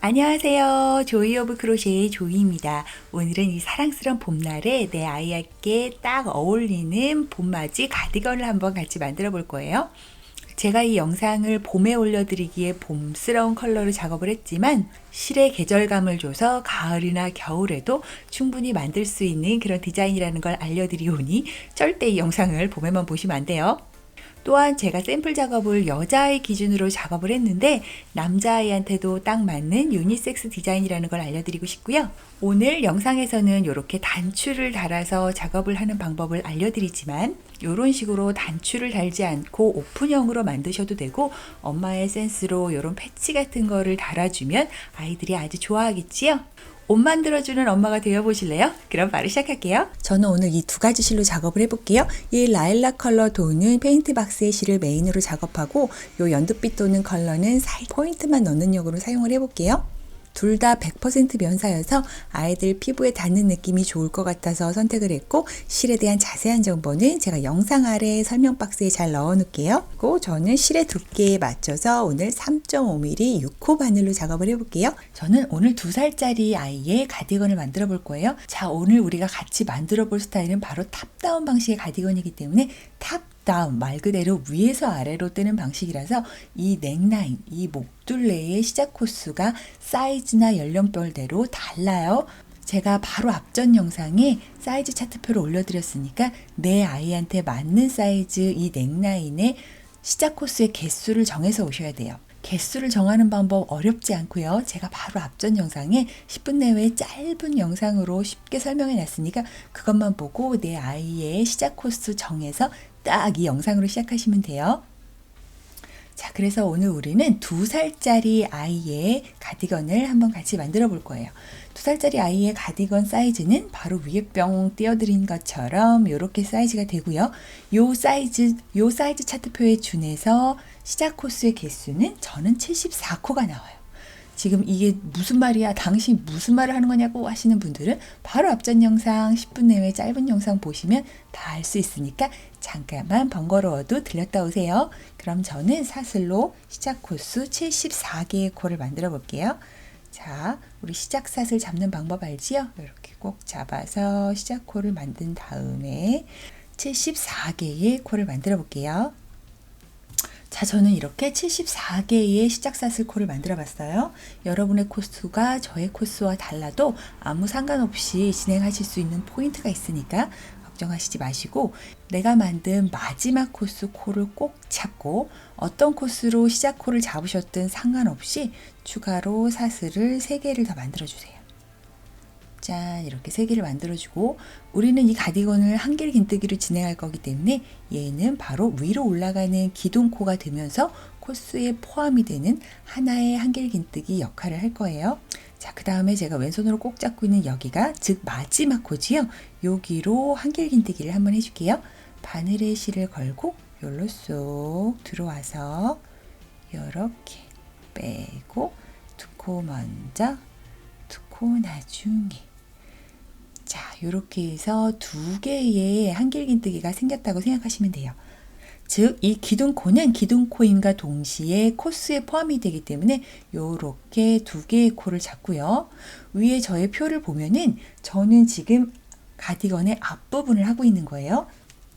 안녕하세요. 조이 오브 크로셰의 조이입니다. 오늘은 이 사랑스러운 봄날에 내 아이에게 딱 어울리는 봄맞이 가디건을 한번 같이 만들어 볼 거예요. 제가 이 영상을 봄에 올려드리기에 봄스러운 컬러로 작업을 했지만 실의 계절감을 줘서 가을이나 겨울에도 충분히 만들 수 있는 그런 디자인이라는 걸 알려드리오니 절대 이 영상을 봄에만 보시면 안 돼요. 또한 제가 샘플 작업을 여자아이 기준으로 작업을 했는데 남자아이한테도 딱 맞는 유니섹스 디자인이라는 걸 알려드리고 싶고요. 오늘 영상에서는 이렇게 단추를 달아서 작업을 하는 방법을 알려드리지만 이런 식으로 단추를 달지 않고 오픈형으로 만드셔도 되고 엄마의 센스로 이런 패치 같은 거를 달아주면 아이들이 아주 좋아하겠지요. 옷 만들어주는 엄마가 되어보실래요? 그럼 바로 시작할게요. 저는 오늘 이 두 가지 실로 작업을 해볼게요. 이 라일락 컬러 도는 페인트 박스의 실을 메인으로 작업하고 이 연두빛 도는 컬러는 포인트만 넣는 용으로 사용을 해볼게요. 둘 다 100% 면사여서 아이들 피부에 닿는 느낌이 좋을 것 같아서 선택을 했고 실에 대한 자세한 정보는 제가 영상 아래 설명 박스에 잘 넣어 놓을게요. 그리고 저는 실의 두께에 맞춰서 오늘 3.5mm 6호 바늘로 작업을 해볼게요. 저는 오늘 2살짜리 아이의 가디건을 만들어 볼 거예요. 자, 오늘 우리가 같이 만들어 볼 스타일은 바로 탑다운 방식의 가디건이기 때문에 다운 말 그대로 위에서 아래로 뜨는 방식이라서 이 넥라인, 이 목둘레의 시작 코스가 사이즈나 연령별대로 달라요. 제가 바로 앞전 영상에 사이즈 차트표를 올려드렸으니까 내 아이한테 맞는 사이즈 이 넥라인의 시작 코스의 개수를 정해서 오셔야 돼요. 개수를 정하는 방법 어렵지 않고요. 제가 바로 앞전 영상에 10분 내외 짧은 영상으로 쉽게 설명해 놨으니까 그것만 보고 내 아이의 시작 코스 정해서 딱 이 영상으로 시작하시면 돼요. 자, 그래서 오늘 우리는 2살짜리 아이의 가디건을 한번 같이 만들어 볼 거예요. 2살짜리 아이의 가디건 사이즈는 바로 위에 뿅 띄어드린 것처럼 이렇게 사이즈가 되고요. 요 사이즈 차트표에 준해서 시작 코스의 개수는 저는 74코가 나와요. 지금 이게 무슨 말이야? 당신 무슨 말을 하는 거냐고 하시는 분들은 바로 앞전 영상 10분 내외 짧은 영상 보시면 다 알 수 있으니까 잠깐만 번거로워도 들렸다 오세요. 그럼 저는 사슬로 시작 코스 74개의 코를 만들어 볼게요. 자, 우리 시작 사슬 잡는 방법 알지요? 이렇게 꼭 잡아서 시작 코를 만든 다음에 74개의 코를 만들어 볼게요. 자, 저는 이렇게 74개의 시작사슬 코를 만들어 봤어요. 여러분의 코스가 저의 코스와 달라도 아무 상관없이 진행하실 수 있는 포인트가 있으니까 걱정하시지 마시고 내가 만든 마지막 코스 코를 꼭 잡고 어떤 코스로 시작 코를 잡으셨든 상관없이 추가로 사슬을 3개를 더 만들어 주세요. 짠, 이렇게 3개를 만들어주고 우리는 이 가디건을 한길 긴뜨기로 진행할 거기 때문에 얘는 바로 위로 올라가는 기둥코가 되면서 코스에 포함이 되는 하나의 한길 긴뜨기 역할을 할 거예요. 자, 그 다음에 제가 왼손으로 꼭 잡고 있는 여기가 즉 마지막 코지요. 여기로 한길 긴뜨기를 한번 해줄게요. 바늘에 실을 걸고 요로 쏙 들어와서 이렇게 빼고 2코 먼저 2코 나중에 자, 이렇게 해서 2개의 한길긴뜨기가 생겼다고 생각하시면 돼요. 즉, 이 기둥코는 기둥코임과 동시에 코스에 포함이 되기 때문에 이렇게 2개의 코를 잡고요. 위에 저의 표를 보면은 저는 지금 가디건의 앞부분을 하고 있는 거예요.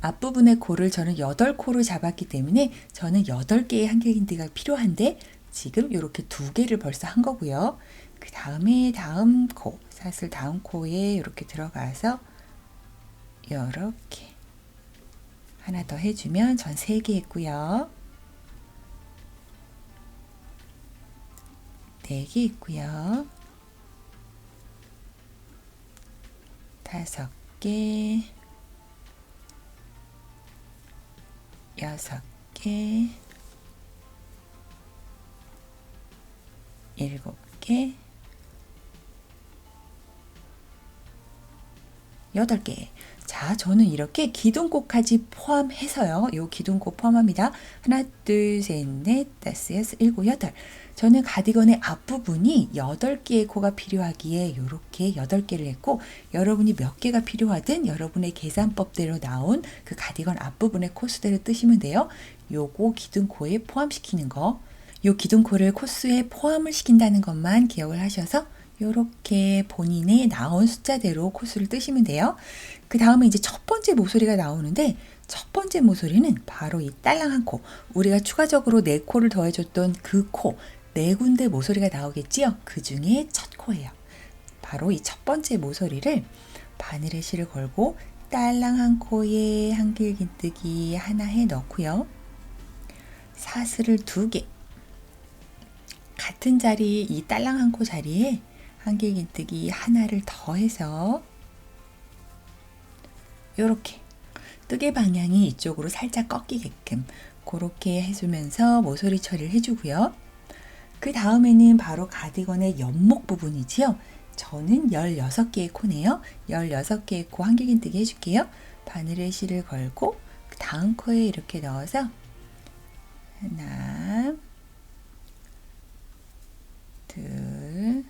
앞부분의 코를 저는 8코로 잡았기 때문에 저는 8개의 한길긴뜨기가 필요한데 지금 이렇게 2개를 벌써 한 거고요. 그 다음에 다음 코, 사슬 다음 코에 이렇게 들어가서 이렇게 하나 더 해주면 전 3개 했고요. 4개 있고요. 5개, 6개, 7개, 8개. 자, 저는 이렇게 기둥코까지 포함해서요. 요 기둥코 포함합니다. 하나, 둘, 셋, 넷, 다섯, 여섯, 일곱, 여덟. 저는 가디건의 앞부분이 8개의 코가 필요하기에 이렇게 8개를 했고 여러분이 몇 개가 필요하든 여러분의 계산법대로 나온 그 가디건 앞부분의 코수대로 뜨시면 돼요. 요거 기둥코에 포함시키는 거. 요 기둥코를 코스에 포함을 시킨다는 것만 기억을 하셔서 이렇게 본인의 나온 숫자대로 코스를 뜨시면 돼요. 그 다음에 이제 첫 번째 모서리가 나오는데 첫 번째 모서리는 바로 이 딸랑한 코, 우리가 추가적으로 4코를 더해줬던 그 코, 4군데 모서리가 나오겠지요. 그 중에 첫 코예요. 바로 이 첫 번째 모서리를 바늘에 실을 걸고 딸랑한 코에 한길긴뜨기 하나 해 넣고요. 사슬을 2개, 같은 자리 이 딸랑한 코 자리에 한길긴뜨기 하나를 더해서 이렇게 뜨개 방향이 이쪽으로 살짝 꺾이게끔 그렇게 해주면서 모서리 처리를 해주고요. 그 다음에는 바로 가디건의 옆목 부분이지요. 저는 16개의 코네요. 16개의 코 한길긴뜨기 해줄게요. 바늘에 실을 걸고 그 다음 코에 이렇게 넣어서 하나, 둘,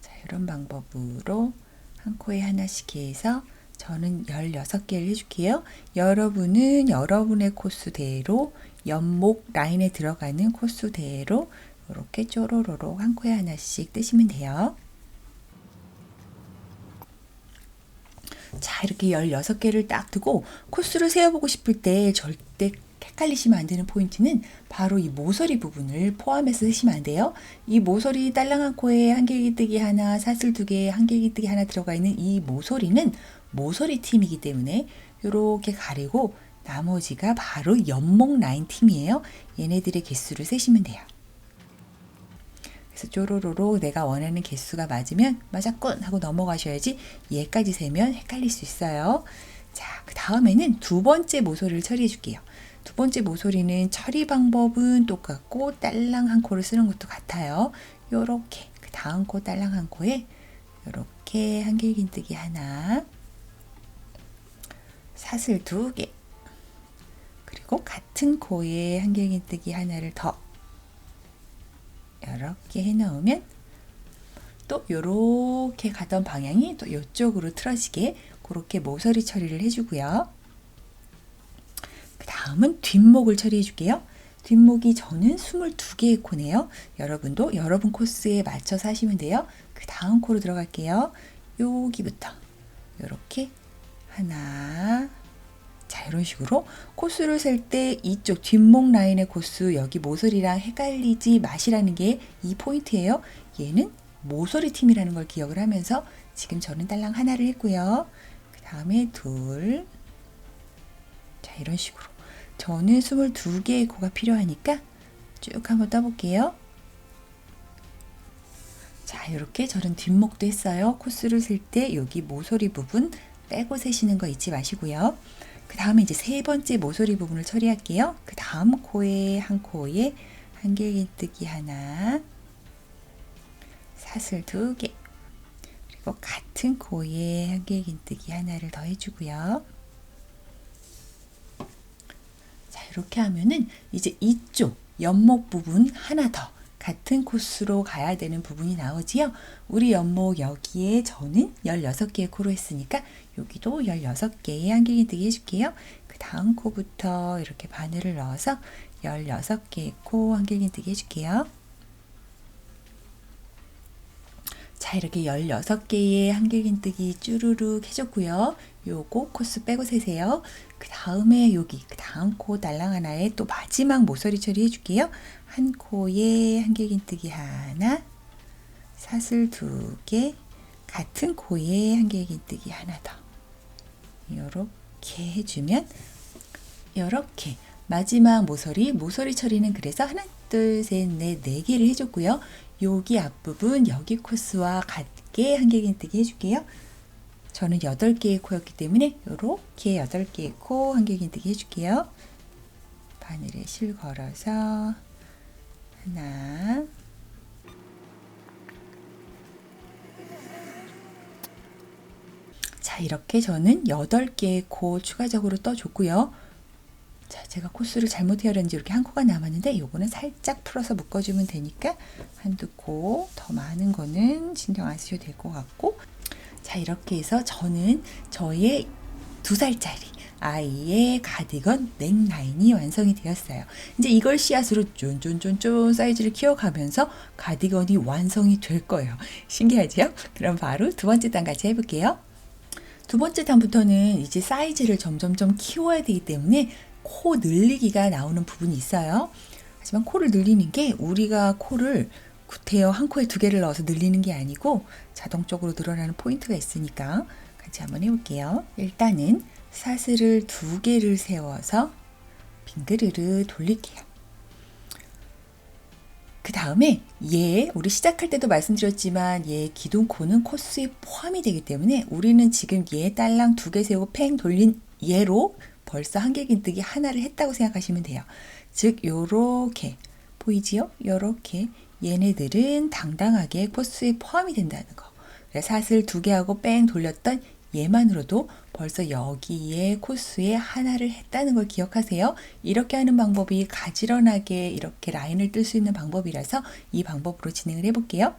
자, 이런 방법으로 한 코에 하나씩 해서 저는 16개를 해줄게요. 여러분은 여러분의 코스대로 옆목 라인에 들어가는 코스대로 이렇게 쪼로로록 한 코에 하나씩 뜨시면 돼요. 자, 이렇게 16개를 딱 두고 코스를 세어보고 싶을 때 절대 헷갈리시면 안 되는 포인트는 바로 이 모서리 부분을 포함해서 쓰시면 안 돼요. 이 모서리 딸랑한 코에 한길기뜨기 하나, 사슬 2개, 한길기뜨기 하나 들어가 있는 이 모서리는 모서리 팀이기 때문에 이렇게 가리고 나머지가 바로 옆목 라인 팀이에요. 얘네들의 개수를 세시면 돼요. 그래서 쪼로로로 내가 원하는 개수가 맞으면 맞았군 하고 넘어가셔야지 얘까지 세면 헷갈릴 수 있어요. 자, 그 다음에는 두 번째 모서리를 처리해 줄게요. 두 번째 모서리는 처리 방법은 똑같고 딸랑 한 코를 쓰는 것도 같아요. 요렇게 그 다음 코 딸랑 한 코에 요렇게 한길긴뜨기 하나, 사슬 2개, 그리고 같은 코에 한길긴뜨기 하나를 더 이렇게 해 넣으면 또 요렇게 가던 방향이 또 이쪽으로 틀어지게 그렇게 모서리 처리를 해주고요. 그 다음은 뒷목을 처리해 줄게요. 뒷목이 저는 22개의 코네요. 여러분도 여러분 코스에 맞춰서 하시면 돼요. 그 다음 코로 들어갈게요. 여기부터 이렇게 하나, 자, 이런 식으로 코스를 셀 때 이쪽 뒷목 라인의 코스 여기 모서리랑 헷갈리지 마시라는 게 이 포인트예요. 얘는 모서리 팀이라는 걸 기억을 하면서 지금 저는 딸랑 하나를 했고요. 그 다음에 둘, 자, 이런 식으로 저는 22개의 코가 필요하니까 쭉 한번 떠볼게요. 자, 이렇게 저는 뒷목도 했어요. 코스를 셀 때 여기 모서리 부분 빼고 세시는 거 잊지 마시고요. 그 다음에 이제 세 번째 모서리 부분을 처리할게요. 그 다음 코에 한 코에 한길긴뜨기 하나, 사슬 2개, 그리고 같은 코에 한길긴뜨기 하나를 더 해주고요. 자, 이렇게 하면은 이제 이쪽 옆목 부분 하나 더 같은 코스로 가야 되는 부분이 나오지요. 우리 옆목 여기에 저는 16개의 코로 했으니까 여기도 16개의 한길긴뜨기 해줄게요. 그 다음 코부터 이렇게 바늘을 넣어서 16개의 코 한길긴뜨기 해줄게요. 자, 이렇게 16개의 한길긴뜨기 쭈루룩 해줬고요. 요거 코스 빼고 세세요. 그 다음에 여기 그 다음 코 달랑 하나에 또 마지막 모서리 처리 해줄게요. 한 코에 한길긴뜨기 하나, 사슬 2개, 같은 코에 한길긴뜨기 하나 더 이렇게 해주면 이렇게 마지막 모서리 처리는 그래서 하나, 둘, 셋, 넷, 4개를 해줬고요. 여기 앞부분 여기 코스와 같게 한길긴뜨기 해줄게요. 저는 8개의 코였기 때문에 이렇게 8개의 코 한길긴뜨기 해줄게요. 바늘에 실 걸어서 하나, 자, 이렇게 저는 8개의 코 추가적으로 떠줬고요. 자, 제가 코스를 잘못 헤어렸는지 이렇게 한 코가 남았는데 요거는 살짝 풀어서 묶어주면 되니까 한두 코 더 많은 거는 신경 안 쓰셔도 될 것 같고, 자, 이렇게 해서 저는 저의 2살짜리 아이의 가디건 넥라인이 완성이 되었어요. 이제 이걸 씨앗으로 쫀쫀쫀쫀 사이즈를 키워가면서 가디건이 완성이 될 거예요. 신기하죠? 그럼 바로 두 번째 단 같이 해볼게요. 두 번째 단부터는 이제 사이즈를 점점점 키워야 되기 때문에 코 늘리기가 나오는 부분이 있어요. 하지만 코를 늘리는 게 우리가 코를 구태여 한 코에 두 개를 넣어서 늘리는 게 아니고 자동적으로 늘어나는 포인트가 있으니까 같이 한번 해볼게요. 일단은 사슬을 두 개를 세워서 빙그르르 돌릴게요. 그 다음에 우리 시작할 때도 말씀드렸지만 기둥코는 코스에 포함이 되기 때문에 우리는 지금 딸랑 두 개 세우고 팽 돌린 얘로 벌써 한길긴뜨기 하나를 했다고 생각하시면 돼요. 즉 요렇게 보이지요? 요렇게 얘네들은 당당하게 코스에 포함이 된다는 거. 사슬 두 개 하고 뺑 돌렸던 얘만으로도 벌써 여기에 코스에 하나를 했다는 걸 기억하세요. 이렇게 하는 방법이 가지런하게 이렇게 라인을 뜰 수 있는 방법이라서 이 방법으로 진행을 해볼게요.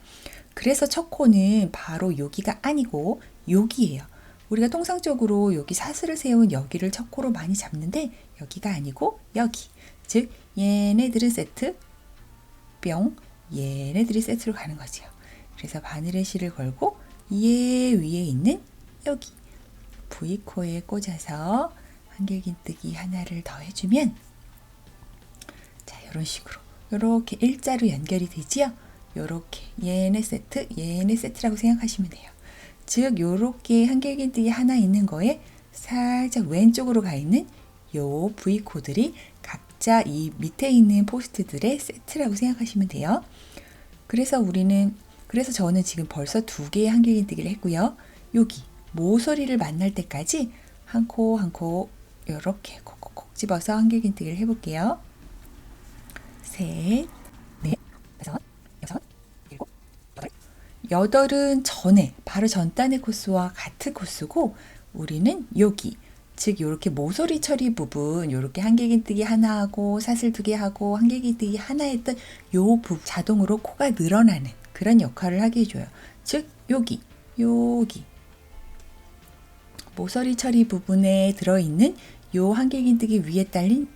그래서 첫 코는 바로 여기가 아니고 여기예요. 우리가 통상적으로 여기 사슬을 세운 여기를 첫 코로 많이 잡는데 여기가 아니고 여기. 즉 얘네들은 세트, 뿅, 얘네들이 세트로 가는 거죠. 그래서 바늘에 실을 걸고 얘 위에 있는 여기 V코에 꽂아서 한길긴뜨기 하나를 더 해주면 자 이런 식으로 이렇게 일자로 연결이 되지요. 이렇게 얘네 세트, 얘네 세트라고 생각하시면 돼요. 즉 이렇게 한길긴뜨기 하나 있는 거에 살짝 왼쪽으로 가 있는 요 V코들이 각자 이 밑에 있는 포스트들의 세트라고 생각하시면 돼요. 그래서 저는 지금 벌써 두 개의 한길긴뜨기를 했고요. 여기 모서리를 만날 때까지 한 코 한 코 이렇게 콕콕콕 집어서 한길긴뜨기를 해볼게요. 셋, 넷, 다섯, 여섯, 일곱, 여덟은 전에 바로 전 단의 코스와 같은 코스고 우리는 여기 즉 이렇게 모서리 처리 부분 이렇게 한길긴뜨기 하나 하고 사슬 두 개 하고 한길긴뜨기 하나 했던 요 부분 자동으로 코가 늘어나는 그런 역할을 하게 해줘요. 즉 여기 모서리 처리 부분에 들어있는 요 한길긴뜨기 위에 딸린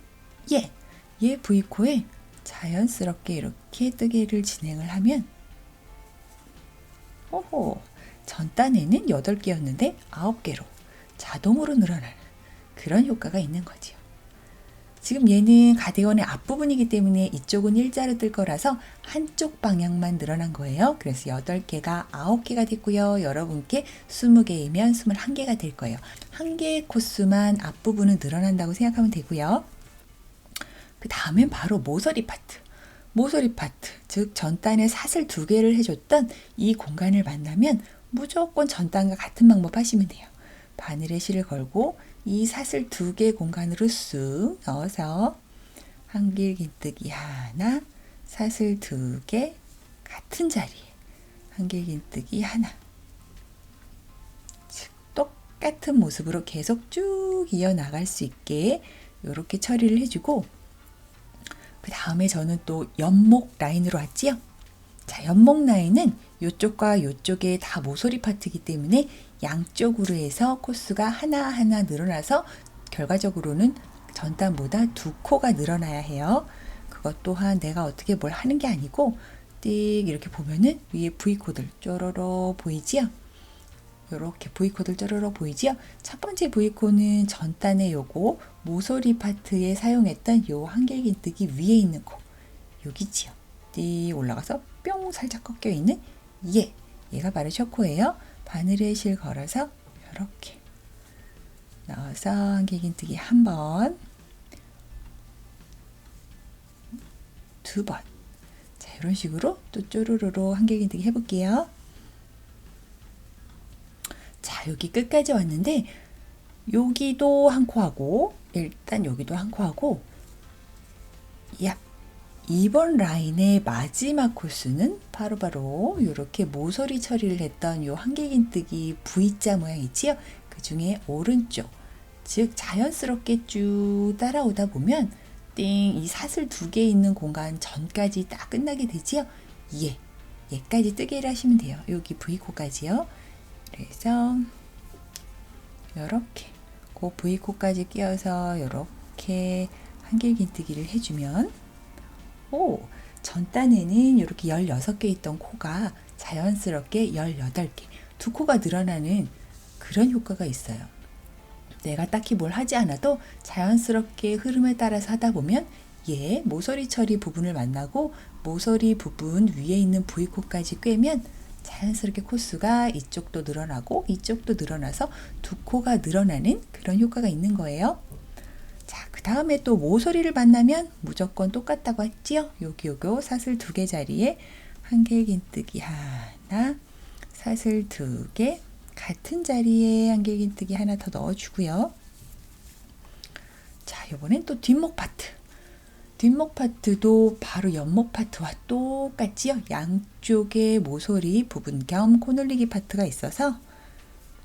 얘 V코에 자연스럽게 이렇게 뜨개를 진행을 하면 전 단에는 8개였는데 9개로 자동으로 늘어나는 그런 효과가 있는 거죠. 지금 얘는 가디건의 앞부분이기 때문에 이쪽은 일자로 뜰 거라서 한쪽 방향만 늘어난 거예요. 그래서 8개가 9개가 됐고요. 여러분께 20개이면 21개가 될 거예요. 한 개의 코스만 앞부분은 늘어난다고 생각하면 되고요. 그 다음엔 바로 모서리 파트, 즉 전단에 사슬 두 개를 해줬던 이 공간을 만나면 무조건 전단과 같은 방법 하시면 돼요. 바늘에 실을 걸고 이 사슬 두 개 공간으로 쑥 넣어서 한길긴뜨기 하나, 사슬 두 개 같은 자리에 한길긴뜨기 하나. 즉 똑같은 모습으로 계속 쭉 이어나갈 수 있게 이렇게 처리를 해주고 그 다음에 저는 또 연목 라인으로 왔지요. 자, 연목 라인은 이쪽과 이쪽에 다 모서리 파트이기 때문에 양쪽으로 해서 코스가 하나하나 늘어나서 결과적으로는 전단보다 2코가 늘어나야 해요. 그것 또한 내가 어떻게 뭘 하는 게 아니고 띡 이렇게 보면은 위에 V코들 쪼로로 보이지요? 이렇게 V코들 쪼로로 보이지요? 첫 번째 V코는 전단에 요거 모서리 파트에 사용했던 요 한길긴뜨기 위에 있는 코 여기지요. 띡 올라가서 뿅 살짝 꺾여 있는 얘가 바로 셔코예요. 바늘에 실 걸어서 이렇게 넣어서 한길긴뜨기 한 번, 두 번. 자, 이런 식으로 또 쪼르르르 한길긴뜨기 해볼게요. 자, 여기 끝까지 왔는데 여기도 한 코 하고 일단 여기도 한 코 하고 이번 라인의 마지막 코스는 바로 이렇게 모서리 처리를 했던 요 한길긴뜨기 V자 모양 있지요? 그 중에 오른쪽, 즉 자연스럽게 쭉 따라오다 보면 이 사슬 두 개 있는 공간 전까지 딱 끝나게 되지요? 얘까지 뜨개를 하시면 돼요. 여기 V코까지요. 그래서 이렇게 그 V코까지 끼워서 이렇게 한길긴뜨기를 해주면 전단에는 이렇게 16개 있던 코가 자연스럽게 18개, 두 코가 늘어나는 그런 효과가 있어요. 내가 딱히 뭘 하지 않아도 자연스럽게 흐름에 따라서 하다 보면 모서리 처리 부분을 만나고 모서리 부분 위에 있는 V코까지 꿰면 자연스럽게 코수가 이쪽도 늘어나고 이쪽도 늘어나서 두 코가 늘어나는 그런 효과가 있는 거예요. 자, 그 다음에 또 모서리를 만나면 무조건 똑같다고 했지요. 요거 사슬 2개 자리에 한길긴뜨기 하나, 사슬 2개, 같은 자리에 한길긴뜨기 하나 더 넣어주고요. 자, 요번엔 또 뒷목 파트. 뒷목 파트도 바로 옆목 파트와 똑같지요. 양쪽에 모서리 부분 겸 코늘리기 파트가 있어서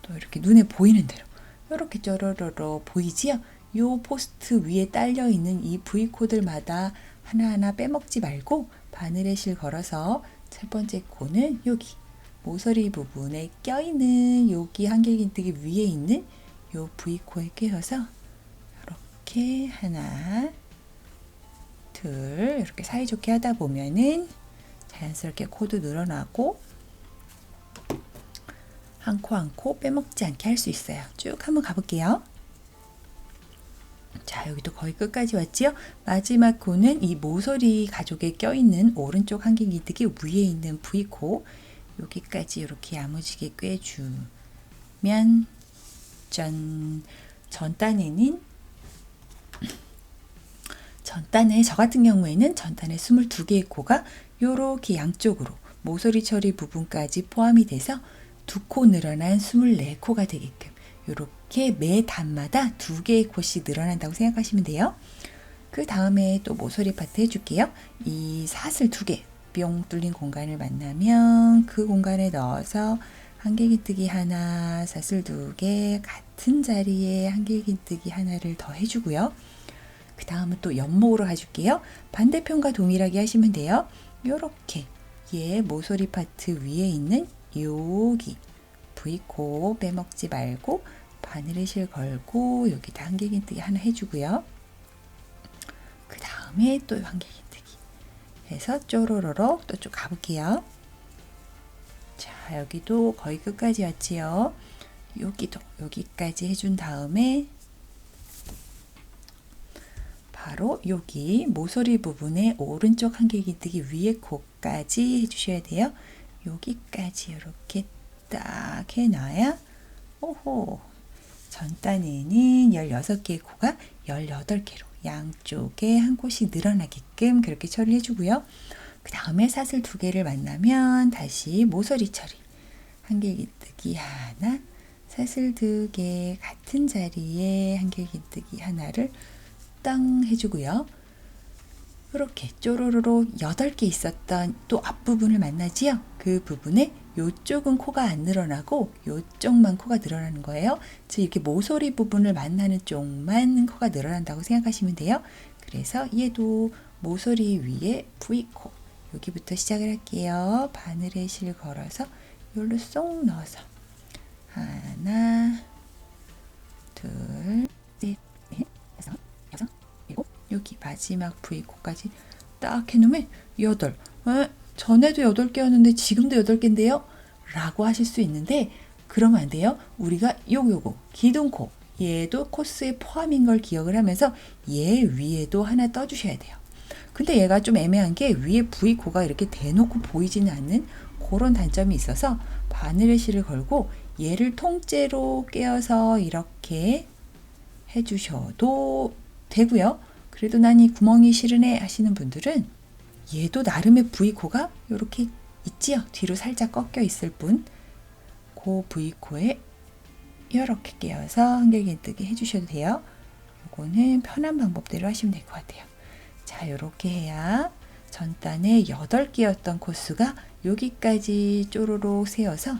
또 이렇게 눈에 보이는 대로 이렇게 쩌러러러 보이지요. 요 포스트 위에 딸려 있는 이 V코들마다 하나하나 빼먹지 말고 바늘에 실 걸어서 첫 번째 코는 여기 모서리 부분에 껴있는 여기 한길긴뜨기 위에 있는 요 V코에 끼워서 이렇게 하나, 둘 이렇게 사이좋게 하다 보면은 자연스럽게 코도 늘어나고 한 코 한 코 빼먹지 않게 할 수 있어요. 쭉 한번 가볼게요. 자, 여기도 거의 끝까지 왔지요? 마지막 코는 이 모서리 가족에 껴있는 오른쪽 한길긴뜨기 위에 있는 V코 여기까지 이렇게 야무지게 꿰주면 전단에 저 같은 경우에는 전단에 22개의 코가 이렇게 양쪽으로 모서리 처리 부분까지 포함이 돼서 2코 늘어난 24코가 되게끔 이렇게 매 단마다 2개의 코씩 늘어난다고 생각하시면 돼요. 그 다음에 또 모서리 파트 해줄게요. 이 사슬 2개 뿅 뚫린 공간을 만나면 그 공간에 넣어서 한길긴뜨기 하나, 사슬 2개 같은 자리에 한길긴뜨기 하나를 더 해주고요. 그 다음은 또 옆목으로 가줄게요. 반대편과 동일하게 하시면 돼요. 요렇게 모서리 파트 위에 있는 여기 V코 빼먹지 말고 바늘에 실 걸고 여기다 한길긴뜨기 하나 해주고요. 그 다음에 또 한길긴뜨기 해서 쪼로로로 또 쭉 가볼게요. 자, 여기도 거의 끝까지 왔지요. 여기도 여기까지 해준 다음에 바로 여기 모서리 부분에 오른쪽 한길긴뜨기 위에 코까지 해주셔야 돼요. 여기까지 이렇게 딱 해놔야 전단에는 16개의 코가 18개로 양쪽에 한 코씩 늘어나게끔 그렇게 처리해 주고요. 그 다음에 사슬 2개를 만나면 다시 모서리 처리 한길긴뜨기 하나, 사슬 2개 같은 자리에 한길긴뜨기 하나를 땅 해주고요. 이렇게 쪼로로로 8개 있었던 또 앞부분을 만나지요. 그 부분에 요쪽은 코가 안 늘어나고 요쪽만 코가 늘어나는 거예요. 즉 이렇게 모서리 부분을 만나는 쪽만 코가 늘어난다고 생각하시면 돼요. 그래서 얘도 모서리 위에 V코 여기부터 시작을 할게요. 바늘에 실 걸어서 여기로 쏙 넣어서 하나, 둘, 셋, 넷, 다섯, 여섯, 일곱 여기 마지막 V코까지 딱 해놓으면 8. 전에도 8개였는데 지금도 8개인데요? 라고 하실 수 있는데 그러면 안 돼요. 우리가 요거 기둥코 얘도 코스에 포함인 걸 기억을 하면서 얘 위에도 하나 떠주셔야 돼요. 근데 얘가 좀 애매한 게 위에 V코가 이렇게 대놓고 보이지는 않는 그런 단점이 있어서 바늘에 실을 걸고 얘를 통째로 꿰어서 이렇게 해주셔도 되고요. 그래도 난 이 구멍이 싫으네 하시는 분들은 얘도 나름의 V코가 이렇게 있지요. 뒤로 살짝 꺾여 있을 뿐 그 V코에 이렇게 끼워서 한길긴뜨기 해주셔도 돼요. 요거는 편한 방법대로 하시면 될 것 같아요. 자, 이렇게 해야 전단에 8개였던 코수가 여기까지 쪼로록 세어서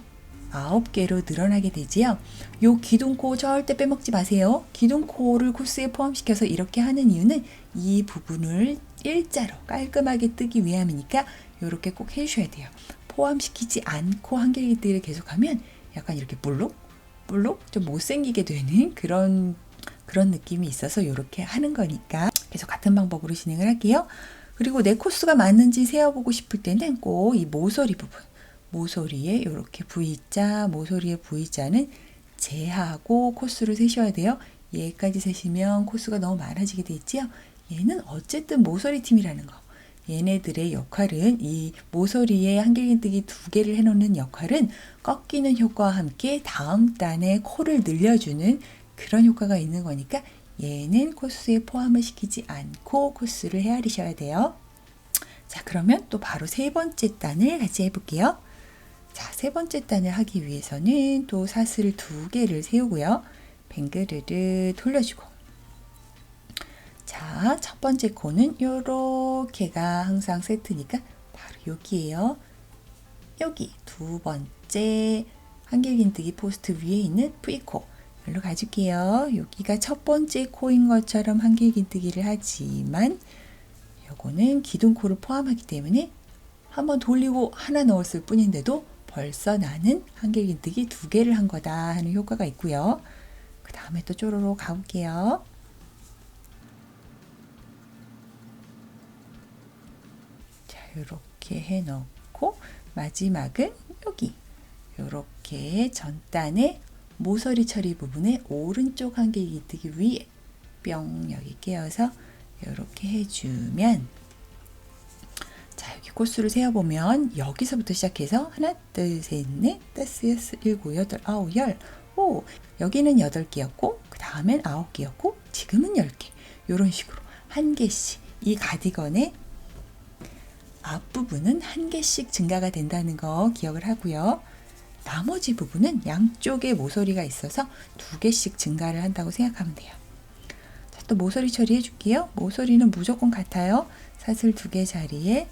9개로 늘어나게 되지요. 요 기둥코 절대 빼먹지 마세요. 기둥코를 코스에 포함시켜서 이렇게 하는 이유는 이 부분을 일자로 깔끔하게 뜨기 위함이니까 이렇게 꼭 해주셔야 돼요. 포함시키지 않고 한길긴뜨기를 계속하면 약간 이렇게 볼록 좀 못생기게 되는 그런 그런 느낌이 있어서 이렇게 하는 거니까 계속 같은 방법으로 진행을 할게요. 그리고 내 코스가 맞는지 세어보고 싶을 때는 꼭 이 모서리 부분, 모서리에 이렇게 V자, 모서리의 V자는 제하고 코스를 세셔야 돼요. 얘까지 세시면 코스가 너무 많아지게 돼 있지요. 얘는 어쨌든 모서리 팀이라는 거. 얘네들의 역할은 이 모서리에 한길긴뜨기 2개를 해놓는 역할은 꺾이는 효과와 함께 다음 단에 코를 늘려주는 그런 효과가 있는 거니까 얘는 코스에 포함을 시키지 않고 코스를 헤아리셔야 돼요. 자, 그러면 또 바로 3번째 단을 같이 해볼게요. 자, 3번째 단을 하기 위해서는 또 사슬 2개를 세우고요. 뱅그르르 돌려주고. 자, 첫 번째 코는 요렇게가 항상 세트니까 바로 여기에요. 여기 두 번째 한길긴뜨기 포스트 위에 있는 V코 여기로 가줄게요. 여기가 첫 번째 코인 것처럼 한길긴뜨기를 하지만 요거는 기둥코를 포함하기 때문에 한번 돌리고 하나 넣었을 뿐인데도 벌써 나는 한길긴뜨기 2개를 한 거다 하는 효과가 있고요. 그 다음에 또 쪼로로 가볼게요. 자, 이렇게 해놓고 마지막은 여기 이렇게 전단의 모서리 처리 부분에 오른쪽 한길긴뜨기 위에 뿅 여기 끼워서 이렇게 해주면 자, 여기 코스를 세어보면 여기서부터 시작해서 하나, 둘, 셋, 넷, 다섯, 여섯, 일곱, 여덟, 아홉, 열. 오, 여기는 8개였고 그 다음엔 9개였고 지금은 10개. 이런 식으로 한 개씩 이 가디건의 앞부분은 한 개씩 증가가 된다는 거 기억을 하고요. 나머지 부분은 양쪽에 모서리가 있어서 2개씩 증가를 한다고 생각하면 돼요. 자, 또 모서리 처리해 줄게요. 모서리는 무조건 같아요. 사슬 2개 자리에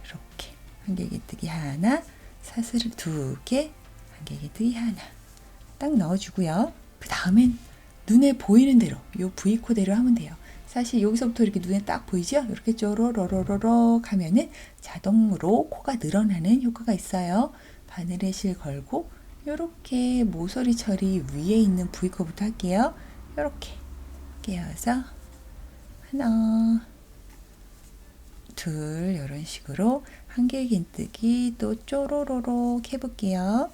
이렇게 한길긴뜨기 하나, 사슬 2개, 한길긴뜨기 하나 딱 넣어주고요. 그 다음엔 눈에 보이는 대로 요 V코대로 하면 돼요. 사실 여기서부터 이렇게 눈에 딱 보이죠? 이렇게 쪼로로로로로 하면은 자동으로 코가 늘어나는 효과가 있어요. 바늘에 실 걸고 이렇게 모서리 처리 위에 있는 V코부터 할게요. 이렇게 끼워서 하나, 둘 이런 식으로 한길긴뜨기 또 쪼로로로 해볼게요.